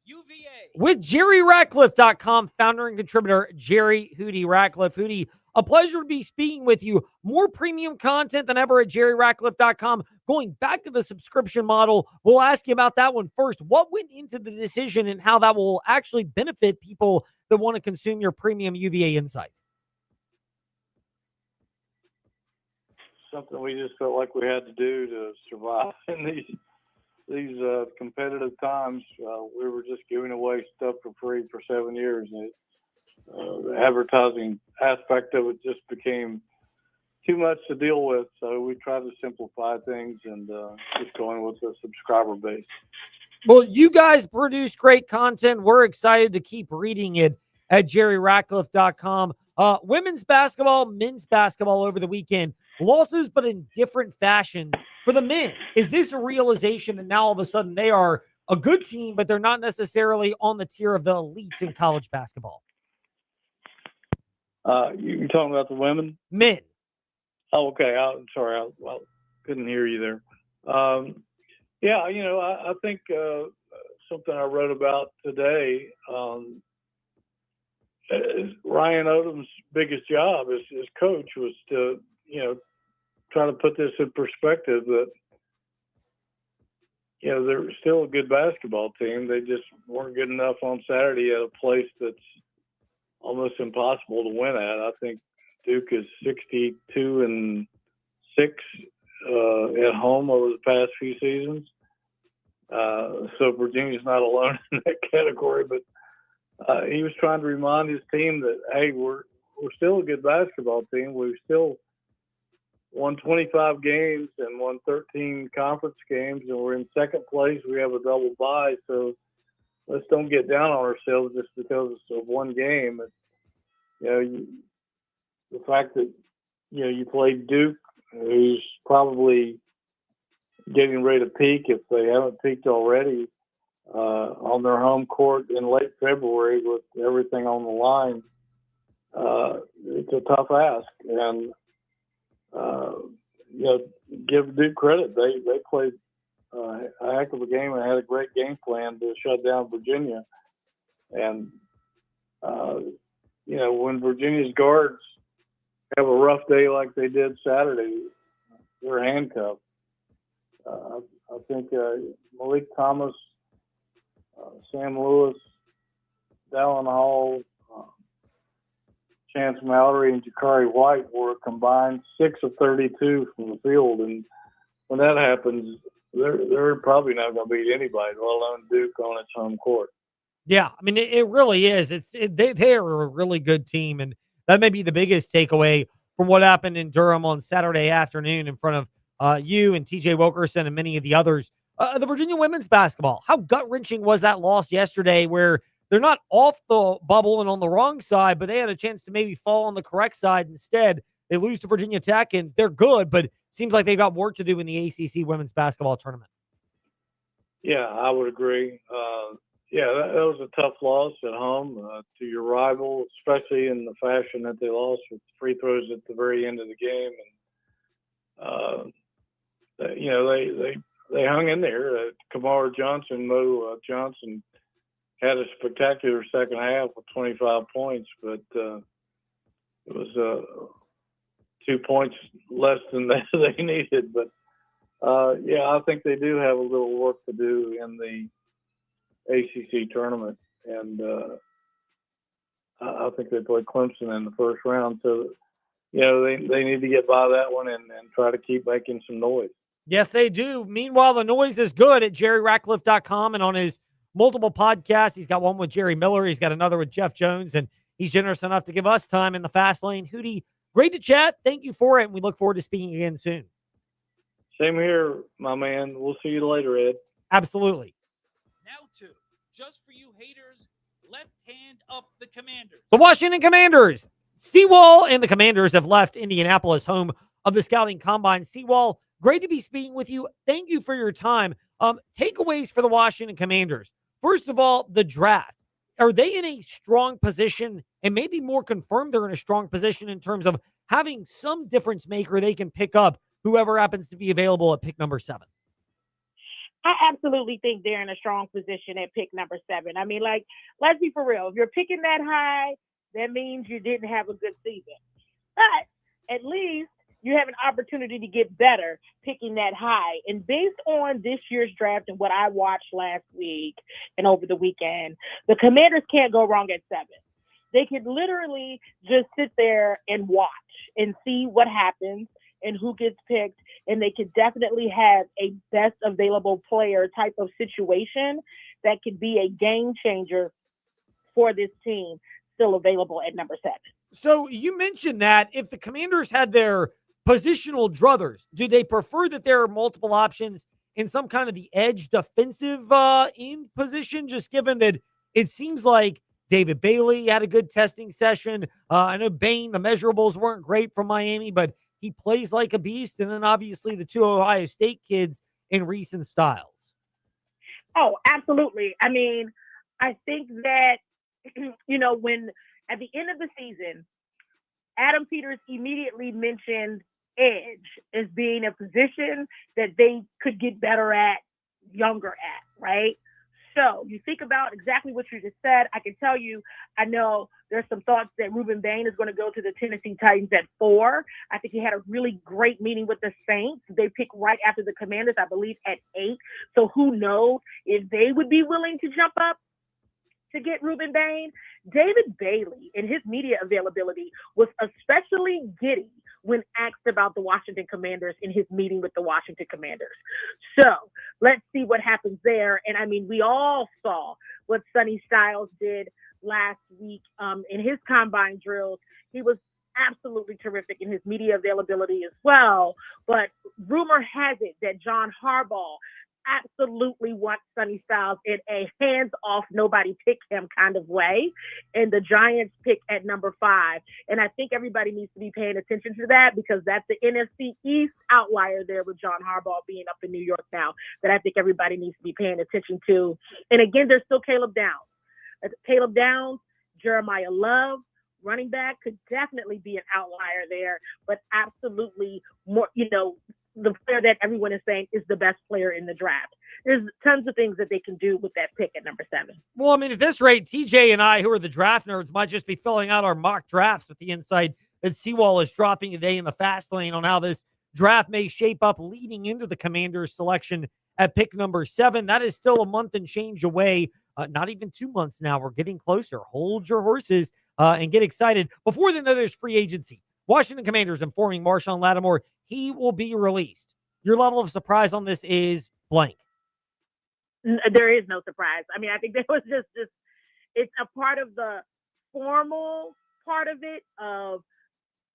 UVA. With JerryRatcliffe.com, founder and contributor Jerry Hootie Ratcliffe. Hootie, a pleasure to be speaking with you. More premium content than ever at JerryRatcliffe.com. Going back to the subscription model, we'll ask you about that one first. What went into the decision and how that will actually benefit people that want to consume your premium UVA insight? Something we just felt like we had to do to survive in these competitive times. We were just giving away stuff for free for 7 years, and the advertising aspect of it just became too much to deal with. So we tried to simplify things and just going with the subscriber base. Well, you guys produce great content. We're excited to keep reading it at JerryRatcliffe.com. Women's basketball, men's basketball over the weekend. Losses, but in different fashion for the men. Is this a realization that now all of a sudden they are a good team, but they're not necessarily on the tier of the elites in college basketball? You talking about the women? Men. Oh, okay. I'm sorry. I couldn't hear you there. Yeah, I think something I wrote about today, Ryan Odom's biggest job as coach was to, try to put this in perspective that, they're still a good basketball team. They just weren't good enough on Saturday at a place that's almost impossible to win at. I think Duke is 62-6 at home over the past few seasons. So Virginia's not alone in that category, but he was trying to remind his team that, hey, we're still a good basketball team. We've still won 25 games and won 13 conference games, and we're in second place. We have a double bye, so let's don't get down on ourselves just because of one game. And, the fact that, you played Duke, who's probably getting ready to peak if they haven't peaked already, on their home court in late February with everything on the line. It's a tough ask. And, give Duke credit. They played a heck of a game and had a great game plan to shut down Virginia. And, when Virginia's guards have a rough day like they did Saturday, they're handcuffed. I think Malik Thomas Sam Lewis, Dallin Hall, Chance Mallory, and Jakari White were combined 6 of 32 from the field. And when that happens, they're probably not going to beat anybody, let alone Duke on its home court. Yeah, I mean, it really is. They are a really good team, and that may be the biggest takeaway from what happened in Durham on Saturday afternoon in front of you and TJ Wilkerson and many of the others. The Virginia women's basketball, how gut-wrenching was that loss yesterday where they're not off the bubble and on the wrong side, but they had a chance to maybe fall on the correct side instead. They lose to Virginia Tech, and they're good, but seems like they've got work to do in the ACC women's basketball tournament. Yeah, I would agree. That was a tough loss at home to your rival, especially in the fashion that they lost with free throws at the very end of the game. And they hung in there. Kamara Johnson, Mo Johnson, had a spectacular second half with 25 points, but it was 2 points less than they needed. But I think they do have a little work to do in the ACC tournament, and I think they play Clemson in the first round. So, they need to get by that one and try to keep making some noise. Yes, they do. Meanwhile, the noise is good at jerryratcliffe.com and on his multiple podcasts. He's got one with Jerry Miller. He's got another with Jeff Jones, and he's generous enough to give us time in the fast lane. Hootie, great to chat. Thank you for it, and we look forward to speaking again soon. Same here, my man. We'll see you later, Ed. Absolutely. Now to just for you haters, left hand up the Commanders. The Washington Commanders. Seawall and the Commanders have left Indianapolis, home of the Scouting Combine. Seawall, great to be speaking with you. Thank you for your time. Takeaways for the Washington Commanders. First of all, the draft. Are they in a strong position, and maybe more confirmed they're in a strong position in terms of having some difference maker they can pick up whoever happens to be available at pick number 7? I absolutely think they're in a strong position at pick number 7. I mean, let's be for real. If you're picking that high, that means you didn't have a good season. But at least you have an opportunity to get better picking that high. And based on this year's draft and what I watched last week and over the weekend, the Commanders can't go wrong at 7. They could literally just sit there and watch and see what happens and who gets picked. And they could definitely have a best available player type of situation that could be a game changer for this team still available at number 7. So you mentioned that if the Commanders had their positional druthers, do they prefer that there are multiple options in some kind of the edge defensive in position, just given that it seems like David Bailey had a good testing session. I know Bain, the measurables weren't great from Miami, but he plays like a beast. And then obviously the 2 Ohio State kids in recent styles. Oh, absolutely. I mean, I think that, when at the end of the season, Adam Peters immediately mentioned edge as being a position that they could get better at, younger at, right? So you think about exactly what you just said. I can tell you, I know there's some thoughts that Ruben Bain is going to go to the Tennessee Titans at 4. I think he had a really great meeting with the Saints. They pick right after the Commanders, I believe, at 8. So who knows if they would be willing to jump up to get Ruben Bain. David Bailey and his media availability was especially giddy when asked about the Washington Commanders in his meeting with the Washington Commanders. So let's see what happens there. And I mean, we all saw what Sonny Styles did last week in his combine drills. He was absolutely terrific in his media availability as well. But rumor has it that John Harbaugh absolutely wants Sonny Styles in a hands-off, nobody pick him kind of way. And the Giants pick at number 5. And I think everybody needs to be paying attention to that because that's the NFC East outlier there with John Harbaugh being up in New York now that I think everybody needs to be paying attention to. And again, there's still Caleb Downs, Jeremiah Love, running back could definitely be an outlier there, but absolutely more, the player that everyone is saying is the best player in the draft. There's tons of things that they can do with that pick at number 7. Well, I mean, at this rate, TJ and I, who are the draft nerds, might just be filling out our mock drafts with the insight that Seawall is dropping today in the fast lane on how this draft may shape up leading into the Commanders selection at pick number 7. That is still a month and change away. not even 2 months now. We're getting closer. Hold your horses and get excited. Before then, though, there's free agency. Washington Commanders informing Marshawn Lattimore he will be released. Your level of surprise on this is blank. There is no surprise. I mean, I think there was just it's a part of the formal part of it.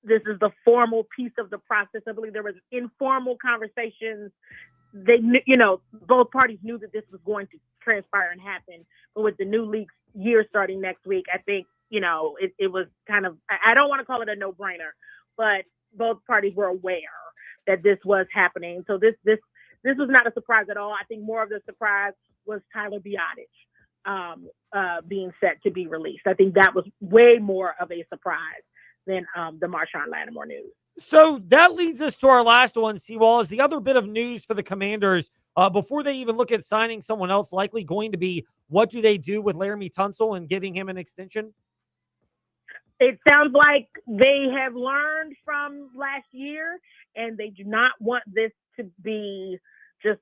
This is the formal piece of the process. I believe there was informal conversations. They, both parties knew that this was going to transpire and happen. But with the new league year starting next week, I think, it was kind of, I don't want to call it a no-brainer, but both parties were aware that this was happening. So this was not a surprise at all. I think more of the surprise was Tyler Biadasz being set to be released. I think that was way more of a surprise than the Marshawn Lattimore news. So that leads us to our last one, Seawall, is the other bit of news for the Commanders before they even look at signing someone else, likely going to be, what do they do with Laramie Tunsil and giving him an extension? It sounds like they have learned from last year, and they do not want this to be just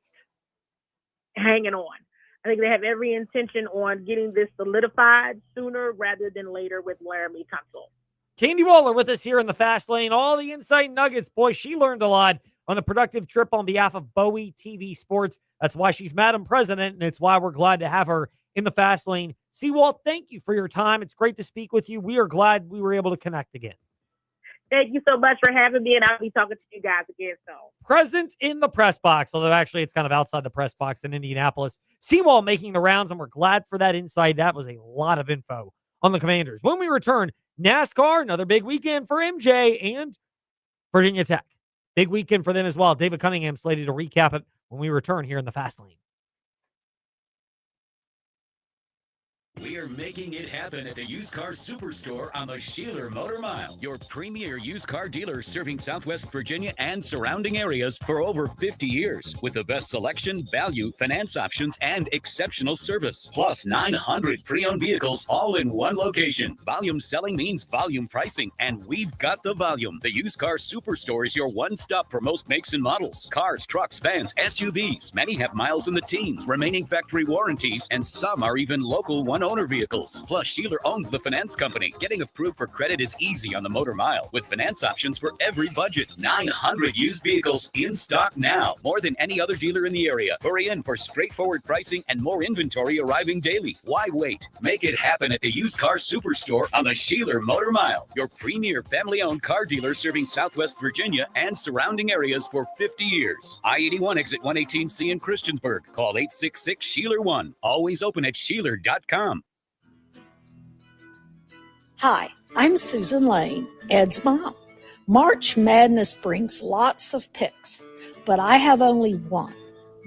hanging on. I think they have every intention on getting this solidified sooner rather than later with Laramie Tunsil. Candy Waller with us here in the Fast Lane. All the insight nuggets. Boy, she learned a lot on a productive trip on behalf of Bowie TV Sports. That's why she's Madam President, and it's why we're glad to have her in the Fast Lane. Seawald, thank you for your time. It's great to speak with you. We are glad we were able to connect again. Thank you so much for having me, and I'll be talking to you guys again soon. Present in the press box, although actually it's kind of outside the press box in Indianapolis. Seawald making the rounds, and we're glad for that insight. That was a lot of info on the Commanders. When we return, NASCAR, another big weekend for MJ and Virginia Tech. Big weekend for them as well. David Cunningham slated to recap it when we return here in the Fast Lane. We are making it happen at the Used Car Superstore on the Sheeler Motor Mile, your premier used car dealer serving Southwest Virginia and surrounding areas for over 50 years. With the best selection, value, finance options, and exceptional service. Plus 900 pre-owned vehicles all in one location. Volume selling means volume pricing, and we've got the volume. The Used Car Superstore is your one-stop for most makes and models. Cars, trucks, vans, SUVs. Many have miles in the teens, remaining factory warranties, and some are even local one-owner vehicles. Plus, Sheeler owns the finance company. Getting approved for credit is easy on the Motor Mile, with finance options for every budget. 900 used vehicles in stock now. More than any other dealer in the area. Hurry in for straightforward pricing and more inventory arriving daily. Why wait? Make it happen at the Used Car Superstore on the Sheeler Motor Mile, your premier family-owned car dealer serving Southwest Virginia and surrounding areas for 50 years. I-81 exit 118C in Christiansburg. Call 866-SHEELER-1. Always open at Sheeler.com. Hi, I'm Susan Lane, Ed's mom. March Madness brings lots of picks, but I have only one,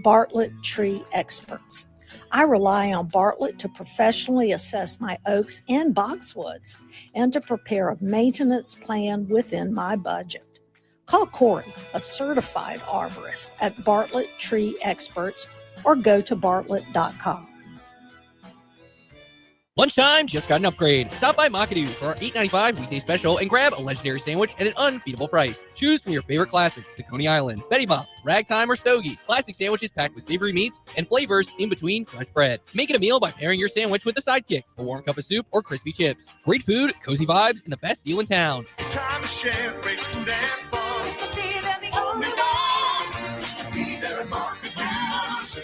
Bartlett Tree Experts. I rely on Bartlett to professionally assess my oaks and boxwoods and to prepare a maintenance plan within my budget. Call Corey, a certified arborist, at Bartlett Tree Experts or go to bartlett.com. Lunchtime just got an upgrade. Stop by Macadoo for our $8.95 weekday special and grab a legendary sandwich at an unbeatable price. Choose from your favorite classics, the Coney Island, Betty Bop, Ragtime, or Stogie. Classic sandwiches packed with savory meats and flavors in between fresh bread. Make it a meal by pairing your sandwich with a sidekick, a warm cup of soup, or crispy chips. Great food, cozy vibes, and the best deal in town. It's time to share great food and fun. Just to be there, the only one. Just to be there at Macadoo's.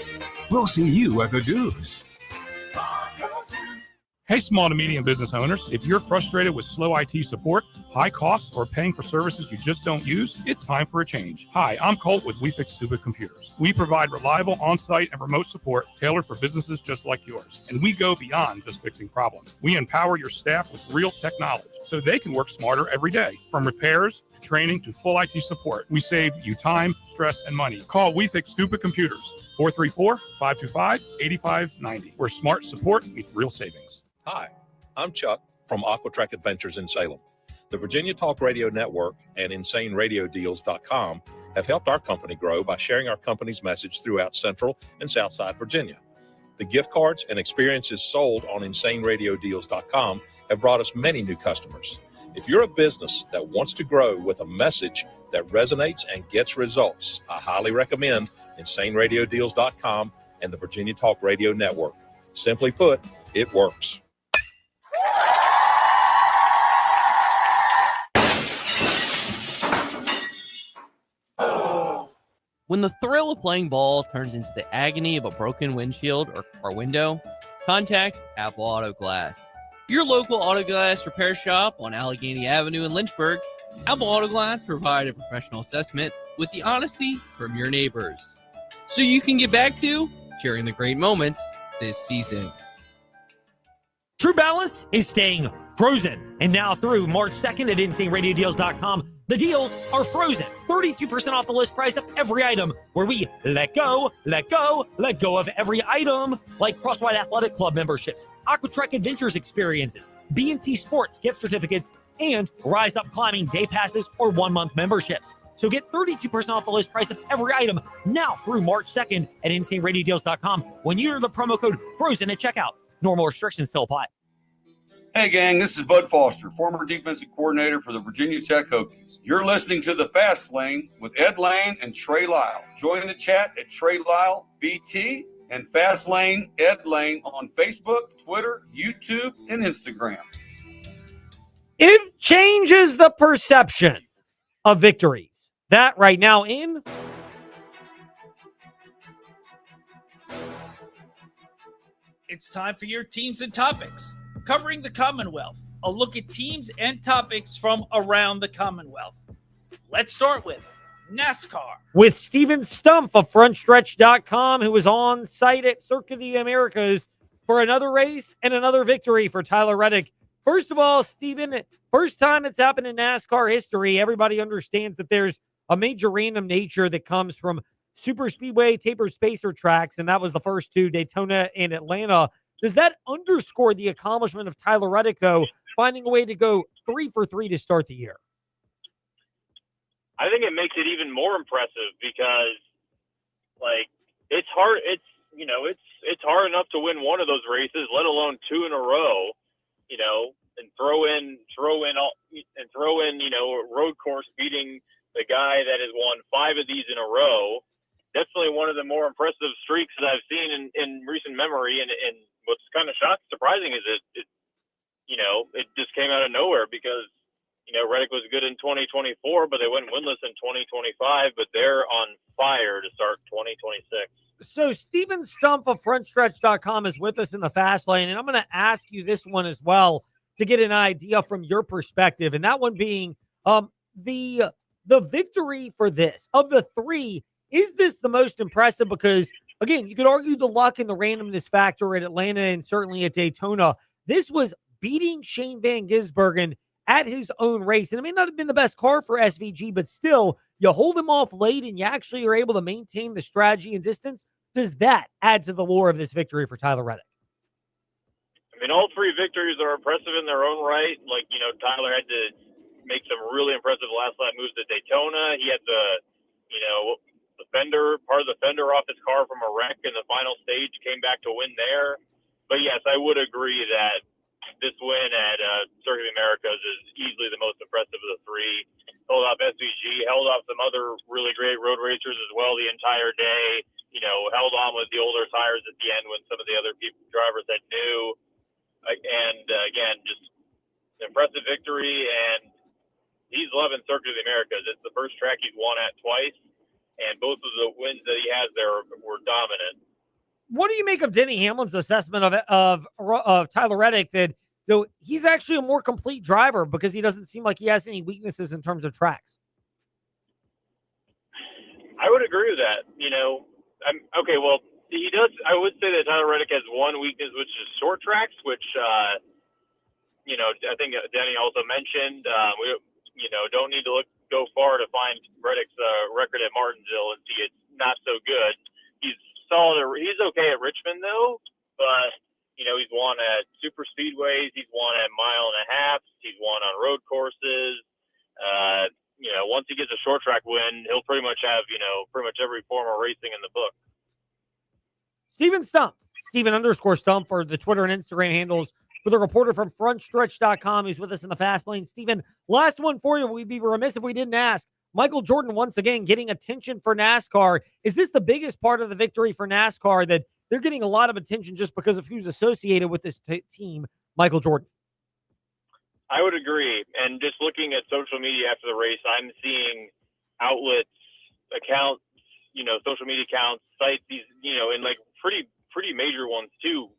We'll see you at the Do's. Hey, small to medium business owners, if you're frustrated with slow IT support, high costs, or paying for services you just don't use, it's time for a change. Hi, I'm Colt with We Fix Stupid Computers. We provide reliable on-site and remote support tailored for businesses just like yours. And we go beyond just fixing problems. We empower your staff with real tech knowledge so they can work smarter every day. From repairs to training to full IT support, we save you time, stress, and money. Call We Fix Stupid Computers, 434-525-8590, where smart support meets real savings. Hi, I'm Chuck from Aquatrack Adventures in Salem. The Virginia Talk Radio Network and InsaneRadioDeals.com have helped our company grow by sharing our company's message throughout Central and Southside Virginia. The gift cards and experiences sold on InsaneRadioDeals.com have brought us many new customers. If you're a business that wants to grow with a message that resonates and gets results, I highly recommend InsaneRadioDeals.com and the Virginia Talk Radio Network. Simply put, it works. When the thrill of playing ball turns into the agony of a broken windshield or car window, contact Apple Auto Glass. Your local auto glass repair shop on Allegheny Avenue in Lynchburg, Apple Auto Glass provide a professional assessment with the honesty from your neighbors, so you can get back to sharing the great moments this season. True Balance is staying frozen. And now through March 2nd at InsaneRadioDeals.com, the deals are frozen. 32% off the list price of every item, where we let go of every item, like Crosswhite Athletic Club memberships, Aquatrek Adventures experiences, B&C Sports gift certificates, and Rise Up Climbing day passes or 1-month memberships. So get 32% off the list price of every item now through March 2nd at InsaneRadioDeals.com when you enter the promo code FROZEN at checkout. Normal restrictions still apply. Hey, gang, this is Bud Foster, former defensive coordinator for the Virginia Tech Hokies. You're listening to The Fast Lane with Ed Lane and Trey Lyle. Join the chat at Trey Lyle BT and Fast Lane Ed Lane on Facebook, Twitter, YouTube, and Instagram. It changes the perception of victories. That right now in It's time for your teams and topics. Covering the Commonwealth, a look at teams and topics from around the Commonwealth. Let's start with NASCAR. with Steven Stump of FrontStretch.com, who was on site at Circuit of the Americas for another race and another victory for Tyler Reddick. First of all, Steven, first time it's happened in NASCAR history. Everybody understands that there's a major random nature that comes from super speedway tapered spacer tracks, and that was the first two, Daytona and Atlanta. Does that underscore the accomplishment of Tyler Reddick, though, finding a way to go 3 for 3 to start the year? I think it makes it even more impressive because, like, it's hard. It's hard enough to win one of those races, let alone 2 in a row. And throw in a road course beating the guy that has won 5 of these in a row. Definitely one of the more impressive streaks that I've seen in recent memory. And what's kind of surprising is it just came out of nowhere because, Reddick was good in 2024, but they went winless in 2025, but they're on fire to start 2026. So Steven Stump of FrontStretch.com is with us in the fast lane, and I'm going to ask you this one as well to get an idea from your perspective, and that one being the victory for this. Of the 3, is this the most impressive? Because, again, you could argue the luck and the randomness factor at Atlanta and certainly at Daytona. This was beating Shane Van Gisbergen at his own race. And it may not have been the best car for SVG, but still, you hold him off late and you actually are able to maintain the strategy and distance. Does that add to the lore of this victory for Tyler Reddick? I mean, all 3 victories are impressive in their own right. Like, Tyler had to make some really impressive last-lap moves at Daytona. He had part of the fender off his car from a wreck in the final stage, came back to win there. But yes, I would agree that this win at Circuit of the Americas is easily the most impressive of the 3. Held off SVG, held off some other really great road racers as well the entire day. Held on with the older tires at the end when some of the other drivers had new. And again, just impressive victory. And he's loving Circuit of the Americas. It's the first track he's won at twice, and both of the wins that he has there were dominant. What do you make of Denny Hamlin's assessment of Tyler Reddick that he's actually a more complete driver because he doesn't seem like he has any weaknesses in terms of tracks? I would agree with that. Okay, well, he does. I would say that Tyler Reddick has one weakness, which is short tracks, which I think Denny also mentioned. We don't need to go far to find Reddick's record at Martinsville and see it's not so good. He's solid. He's okay at Richmond though, but he's won at super speedways. He's won at mile and a half. He's won on road courses. Once he gets a short track win, he'll pretty much have pretty much every form of racing in the book. Steven Stump, Steven_Stump for the Twitter and Instagram handles for the reporter from FrontStretch.com who's with us in the fast lane. Steven, last one for you. We'd be remiss if we didn't ask. Michael Jordan once again getting attention for NASCAR. Is this the biggest part of the victory for NASCAR, that they're getting a lot of attention just because of who's associated with this team, Michael Jordan. I would agree. And just looking at social media after the race, I'm seeing outlets, accounts, social media accounts, sites, these, and like pretty major ones too,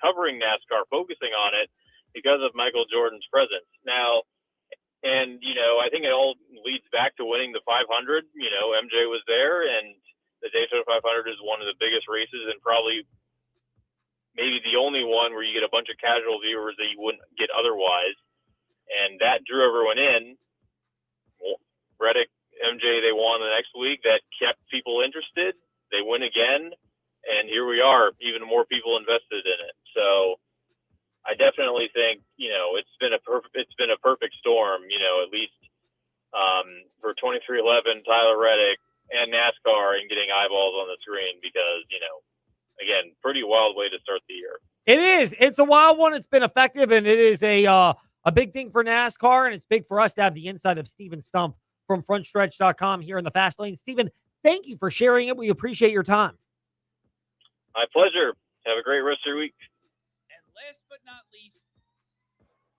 covering NASCAR, focusing on it because of Michael Jordan's presence. Now, and, I think it all leads back to winning the 500. MJ was there, and the Daytona 500 is one of the biggest races and probably maybe the only one where you get a bunch of casual viewers that you wouldn't get otherwise. And that drew everyone in. Reddick, MJ, they won the next week. That kept people interested. They win again. And here we are, even more people invested in it. So I definitely think, it's been a perfect storm, at least for 2311, Tyler Reddick, and NASCAR, and getting eyeballs on the screen because, again, pretty wild way to start the year. It is. It's a wild one. It's been effective, and it is a big thing for NASCAR, and it's big for us to have the insight of Steven Stump from frontstretch.com here in the Fast Lane. Steven, thank you for sharing it. We appreciate your time. My pleasure. Have a great rest of your week. And last but not least,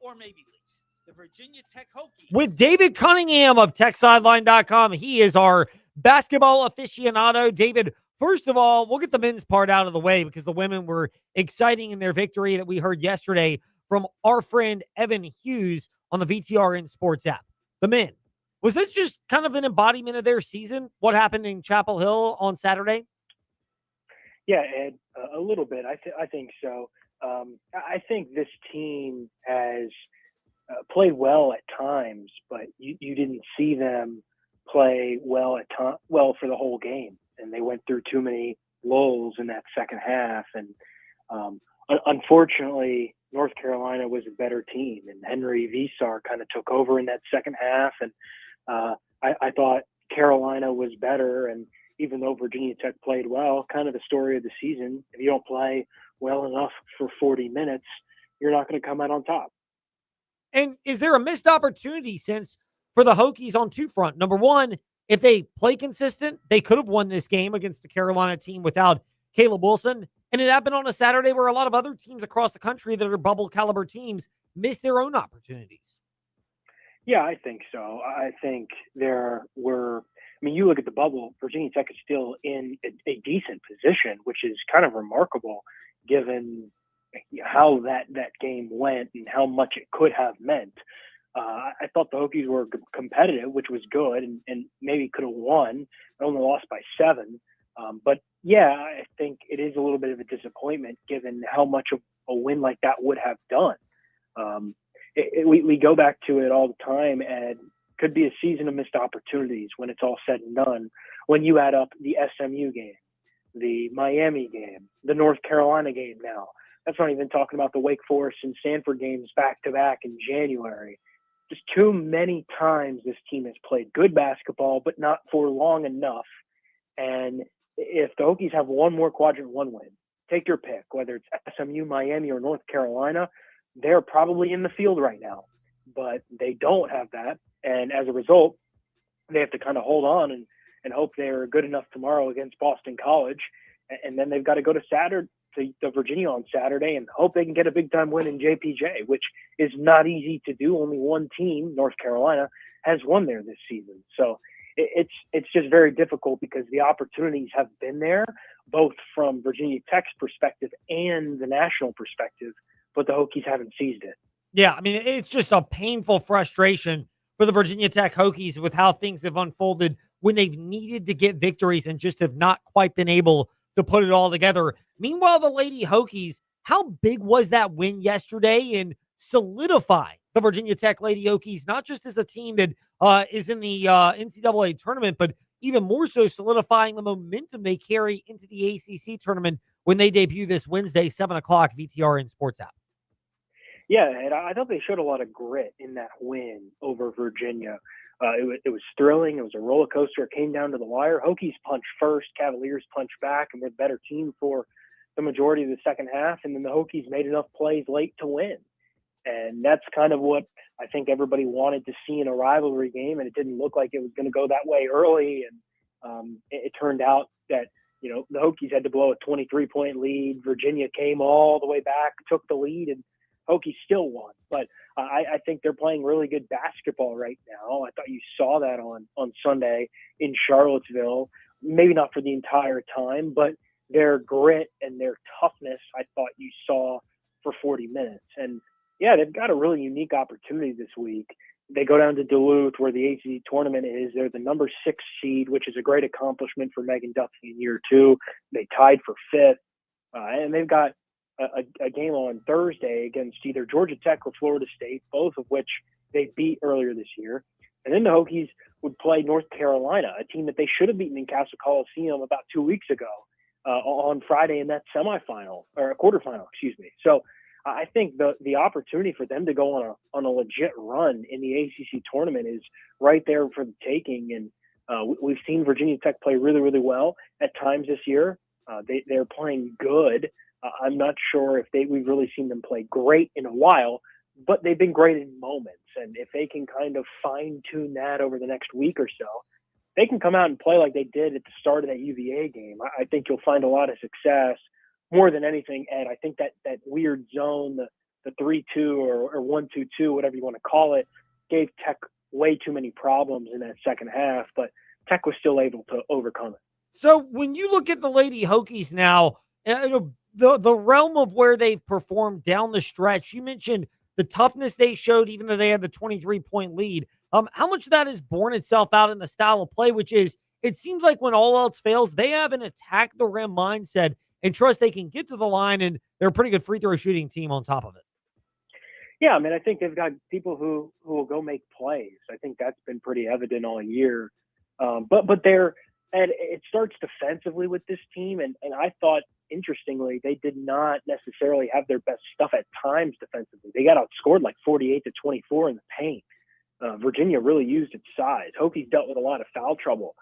or maybe least, the Virginia Tech Hokies. With David Cunningham of TechSideline.com, he is our basketball aficionado. David, first of all, we'll get the men's part out of the way because the women were exciting in their victory that we heard yesterday from our friend Evan Hughes on the VTRN Sports app. The men, was this just kind of an embodiment of their season? What happened in Chapel Hill on Saturday? Yeah, Ed, a little bit. I think so. I think this team has played well at times, but you didn't see them play well for the whole game, and they went through too many lulls in that second half. And unfortunately, North Carolina was a better team, and Henry Visar kind of took over in that second half. And I thought Carolina was better, and even though Virginia Tech played well, kind of the story of the season, if you don't play well enough for 40 minutes, you're not going to come out on top. And is there a missed opportunity for the Hokies on two front? Number one, if they play consistent, they could have won this game against the Carolina team without Caleb Wilson. And it happened on a Saturday where a lot of other teams across the country that are bubble caliber teams missed their own opportunities. Yeah, I think so. I think you look at the bubble, Virginia Tech is still in a decent position, which is kind of remarkable given how that game went and how much it could have meant. I thought the Hokies were competitive, which was good, and maybe could have won. I only lost by 7. But yeah, I think it is a little bit of a disappointment given how much of a win like that would have done. We go back to it all the time, and could be a season of missed opportunities when it's all said and done. When you add up the SMU game, the Miami game, the North Carolina game now, that's not even talking about the Wake Forest and Stanford games back-to-back in January. Just too many times this team has played good basketball, but not for long enough. And if the Hokies have one more Quadrant 1 win, take your pick, whether it's SMU, Miami, or North Carolina, they're probably in the field right now. But they don't have that. And as a result, they have to kind of hold on and hope they're good enough tomorrow against Boston College. And then they've got to go to Virginia on Saturday and hope they can get a big-time win in JPJ, which is not easy to do. Only one team, North Carolina, has won there this season. So it's just very difficult because the opportunities have been there, both from Virginia Tech's perspective and the national perspective, but the Hokies haven't seized it. Yeah, I mean, it's just a painful frustration for the Virginia Tech Hokies with how things have unfolded when they've needed to get victories and just have not quite been able to put it all together. Meanwhile, the Lady Hokies, how big was that win yesterday and solidify the Virginia Tech Lady Hokies, not just as a team that is in the NCAA tournament, but even more so solidifying the momentum they carry into the ACC tournament when they debut this Wednesday, 7 o'clock, VTRN Sports app. Yeah, and I thought they showed a lot of grit in that win over Virginia. It was thrilling. It was a roller coaster. It came down to the wire. Hokies punched first, Cavaliers punched back, and they're a better team for the majority of the second half. And then the Hokies made enough plays late to win. And that's kind of what I think everybody wanted to see in a rivalry game. And it didn't look like it was going to go that way early. And it turned out that, the Hokies had to blow a 23-point lead. Virginia came all the way back, took the lead, and Hokies still won. But I think they're playing really good basketball right now. I thought you saw that on Sunday in Charlottesville. Maybe not for the entire time, but their grit and their toughness, I thought you saw for 40 minutes. And, yeah, they've got a really unique opportunity this week. They go down to Duluth where the ACC tournament is. They're the number 6 seed, which is a great accomplishment for Megan Duffy in year 2. They tied for 5th. And they've got a game on Thursday against either Georgia Tech or Florida State, both of which they beat earlier this year. And then the Hokies would play North Carolina, a team that they should have beaten in Castle Coliseum about 2 weeks ago on Friday in that semifinal or quarterfinal, excuse me. So I think the opportunity for them to go on a legit run in the ACC tournament is right there for the taking. And we've seen Virginia Tech play really, really well at times this year. They're playing good. I'm not sure if we've really seen them play great in a while, but they've been great in moments. And if they can kind of fine tune that over the next week or so, they can come out and play like they did at the start of that UVA game. I think you'll find a lot of success. More than anything, Ed, I think that weird zone, the 3-2 or 1-2-2, whatever you want to call it, gave Tech way too many problems in that second half, but Tech was still able to overcome it. So when you look at the Lady Hokies now, the realm of where they've performed down the stretch, you mentioned the toughness they showed, even though they had the 23-point lead. How much of that has borne itself out in the style of play, which is, it seems like when all else fails, they have an attack the rim mindset and trust they can get to the line, and they're a pretty good free throw shooting team on top of it. Yeah, I mean, I think they've got people who will go make plays. I think that's been pretty evident all year. But and it starts defensively with this team, and I thought, interestingly, they did not necessarily have their best stuff at times defensively. They got outscored like 48-24 in the paint. Virginia really used its size. Hokies dealt with a lot of foul trouble.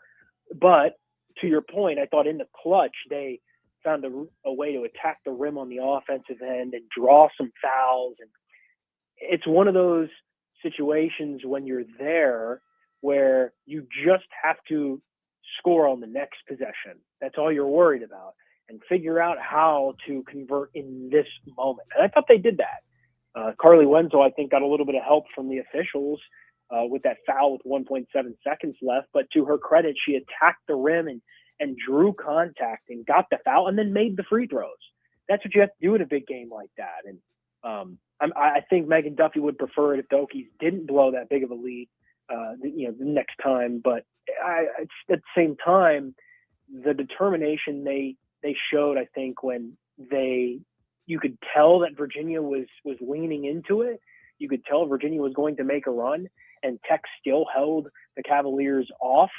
But to your point, I thought in the clutch, they found a way to attack the rim on the offensive end and draw some fouls. And it's one of those situations when you're there where you just have to score on the next possession. That's all you're worried about, and figure out how to convert in this moment. And I thought they did that. Carly Wenzel, I think, got a little bit of help from the officials with that foul with 1.7 seconds left. But to her credit, she attacked the rim and drew contact and got the foul and then made the free throws. That's what you have to do in a big game like that. And I think Megan Duffy would prefer it if the Hokies didn't blow that big of a lead, the next time. But at the same time, the determination they showed, I think, when you could tell that Virginia was leaning into it. You could tell Virginia was going to make a run, and Tech still held the Cavaliers off,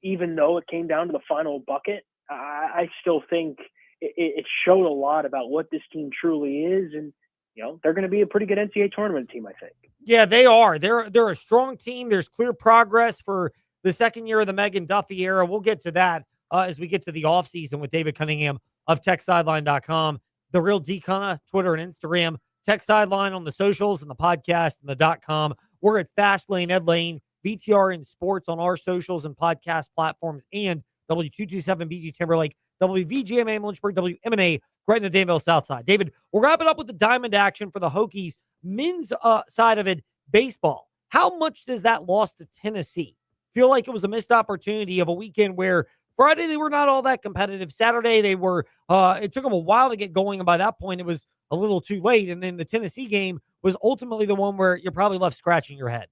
even though it came down to the final bucket. I still think it showed a lot about what this team truly is, and they're going to be a pretty good NCAA tournament team, I think. Yeah, they are. They're a strong team. There's clear progress for the second year of the Megan Duffy era. We'll get to that as we get to the offseason with David Cunningham of TechSideline.com, The Real D-Cunna, Twitter and Instagram, Tech Sideline on the socials and the podcast and the .com. We're at Fastlane, Ed Lane, BTR in Sports on our socials and podcast platforms, and W227BG Timberlake, WVGMA Lynchburg, WMNA Gretna Danville Southside. David, we'll wrap it up with the diamond action for the Hokies men's side of it, baseball. How much does that loss to Tennessee feel like it was a missed opportunity of a weekend where Friday they were not all that competitive? Saturday they were, it took them a while to get going, and by that point it was a little too late. And then the Tennessee game was ultimately the one where you're probably left scratching your head.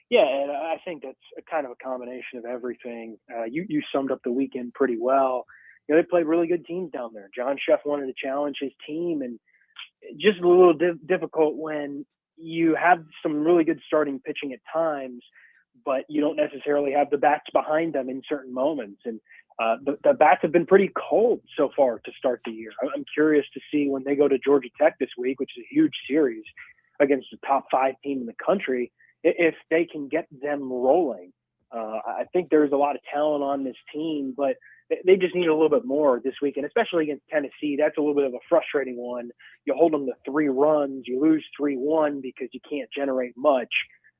Yeah, and I think that's a kind of a combination of everything. You summed up the weekend pretty well. They played really good teams down there. John Sheff wanted to challenge his team, and just a little difficult when you have some really good starting pitching at times, but you don't necessarily have the bats behind them in certain moments. And the bats have been pretty cold so far to start the year. I'm curious to see when they go to Georgia Tech this week, which is a huge series against the top 5 team in the country, if they can get them rolling. I think there's a lot of talent on this team, but they just need a little bit more this week, and especially against Tennessee. That's a little bit of a frustrating one. You hold them to 3 runs, you lose 3-1 because you can't generate much.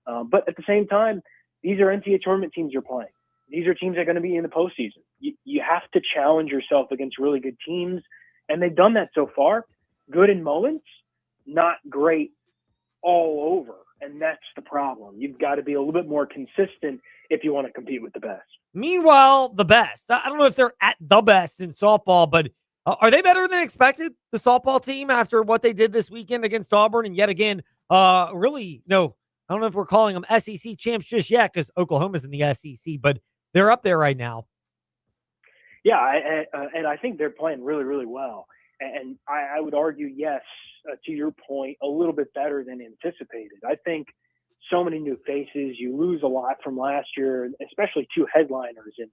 But at the same time, these are NCAA tournament teams you're playing. these are teams that are going to be in the postseason. You have to challenge yourself against really good teams, and they've done that so far. Good in moments, not great all over, and that's the problem. You've got to be a little bit more consistent if you want to compete with the best. Meanwhile, the best. I don't know if they're at the best in softball, but are they better than expected, the softball team, after what they did this weekend against Auburn? And yet again, really, no, I don't know if we're calling them SEC champs just yet because Oklahoma's in the SEC, but they're up there right now. Yeah, and I think they're playing really, really well. And I would argue, yes, to your point, a little bit better than anticipated. I think so many new faces. You lose a lot from last year, especially two headliners and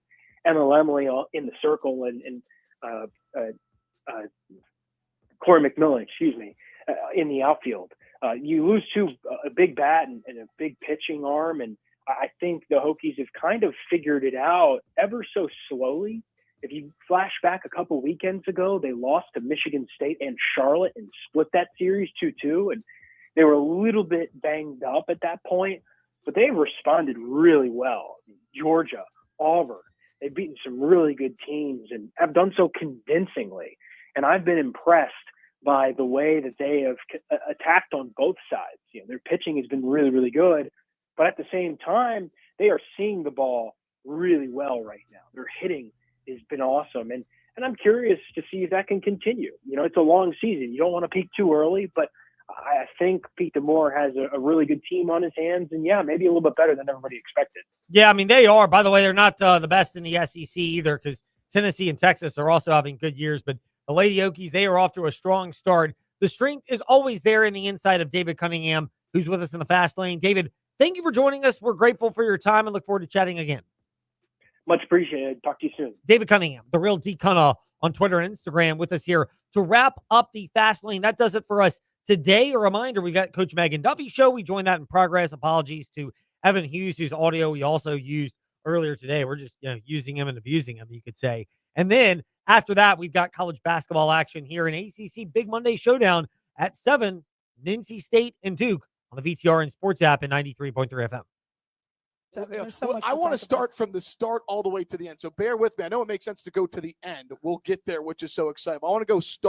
Emma Lemley in the circle and Corey McMillan, in the outfield. You lose a big bat and a big pitching arm, and I think the Hokies have kind of figured it out ever so slowly. If you flash back a couple weekends ago, they lost to Michigan State and Charlotte and split that series 2-2, and they were a little bit banged up at that point, but they've responded really well. Georgia, Auburn, they've beaten some really good teams and have done so convincingly, and I've been impressed by the way that they have attacked on both sides. Their pitching has been really, really good, but at the same time, they are seeing the ball really well right now. Their hitting has been awesome, and I'm curious to see if that can continue. It's a long season. You don't want to peak too early, but I think Pete DeMoore has a really good team on his hands, and yeah, maybe a little bit better than everybody expected. Yeah, I mean, they are. By the way, they're not the best in the SEC either, because Tennessee and Texas are also having good years, but the Lady Okies, they are off to a strong start. The strength is always there in the inside of David Cunningham, who's with us in the fast lane. David, thank you for joining us. We're grateful for your time and look forward to chatting again. Much appreciated. Talk to you soon. David Cunningham, the real D Cunna on Twitter and Instagram, with us here to wrap up the fast lane. That does it for us today. A reminder, we got Coach Megan Duffy show. We joined that in progress. Apologies to Evan Hughes, whose audio we also used earlier today. We're just using him and abusing him, you could say. And then after that, we've got college basketball action here in ACC Big Monday Showdown at 7, NC State and Duke on the VTR and Sports app in 93.3 FM. I want to start from the start all the way to the end. So bear with me. I know it makes sense to go to the end. We'll get there, which is so exciting. I want to go start.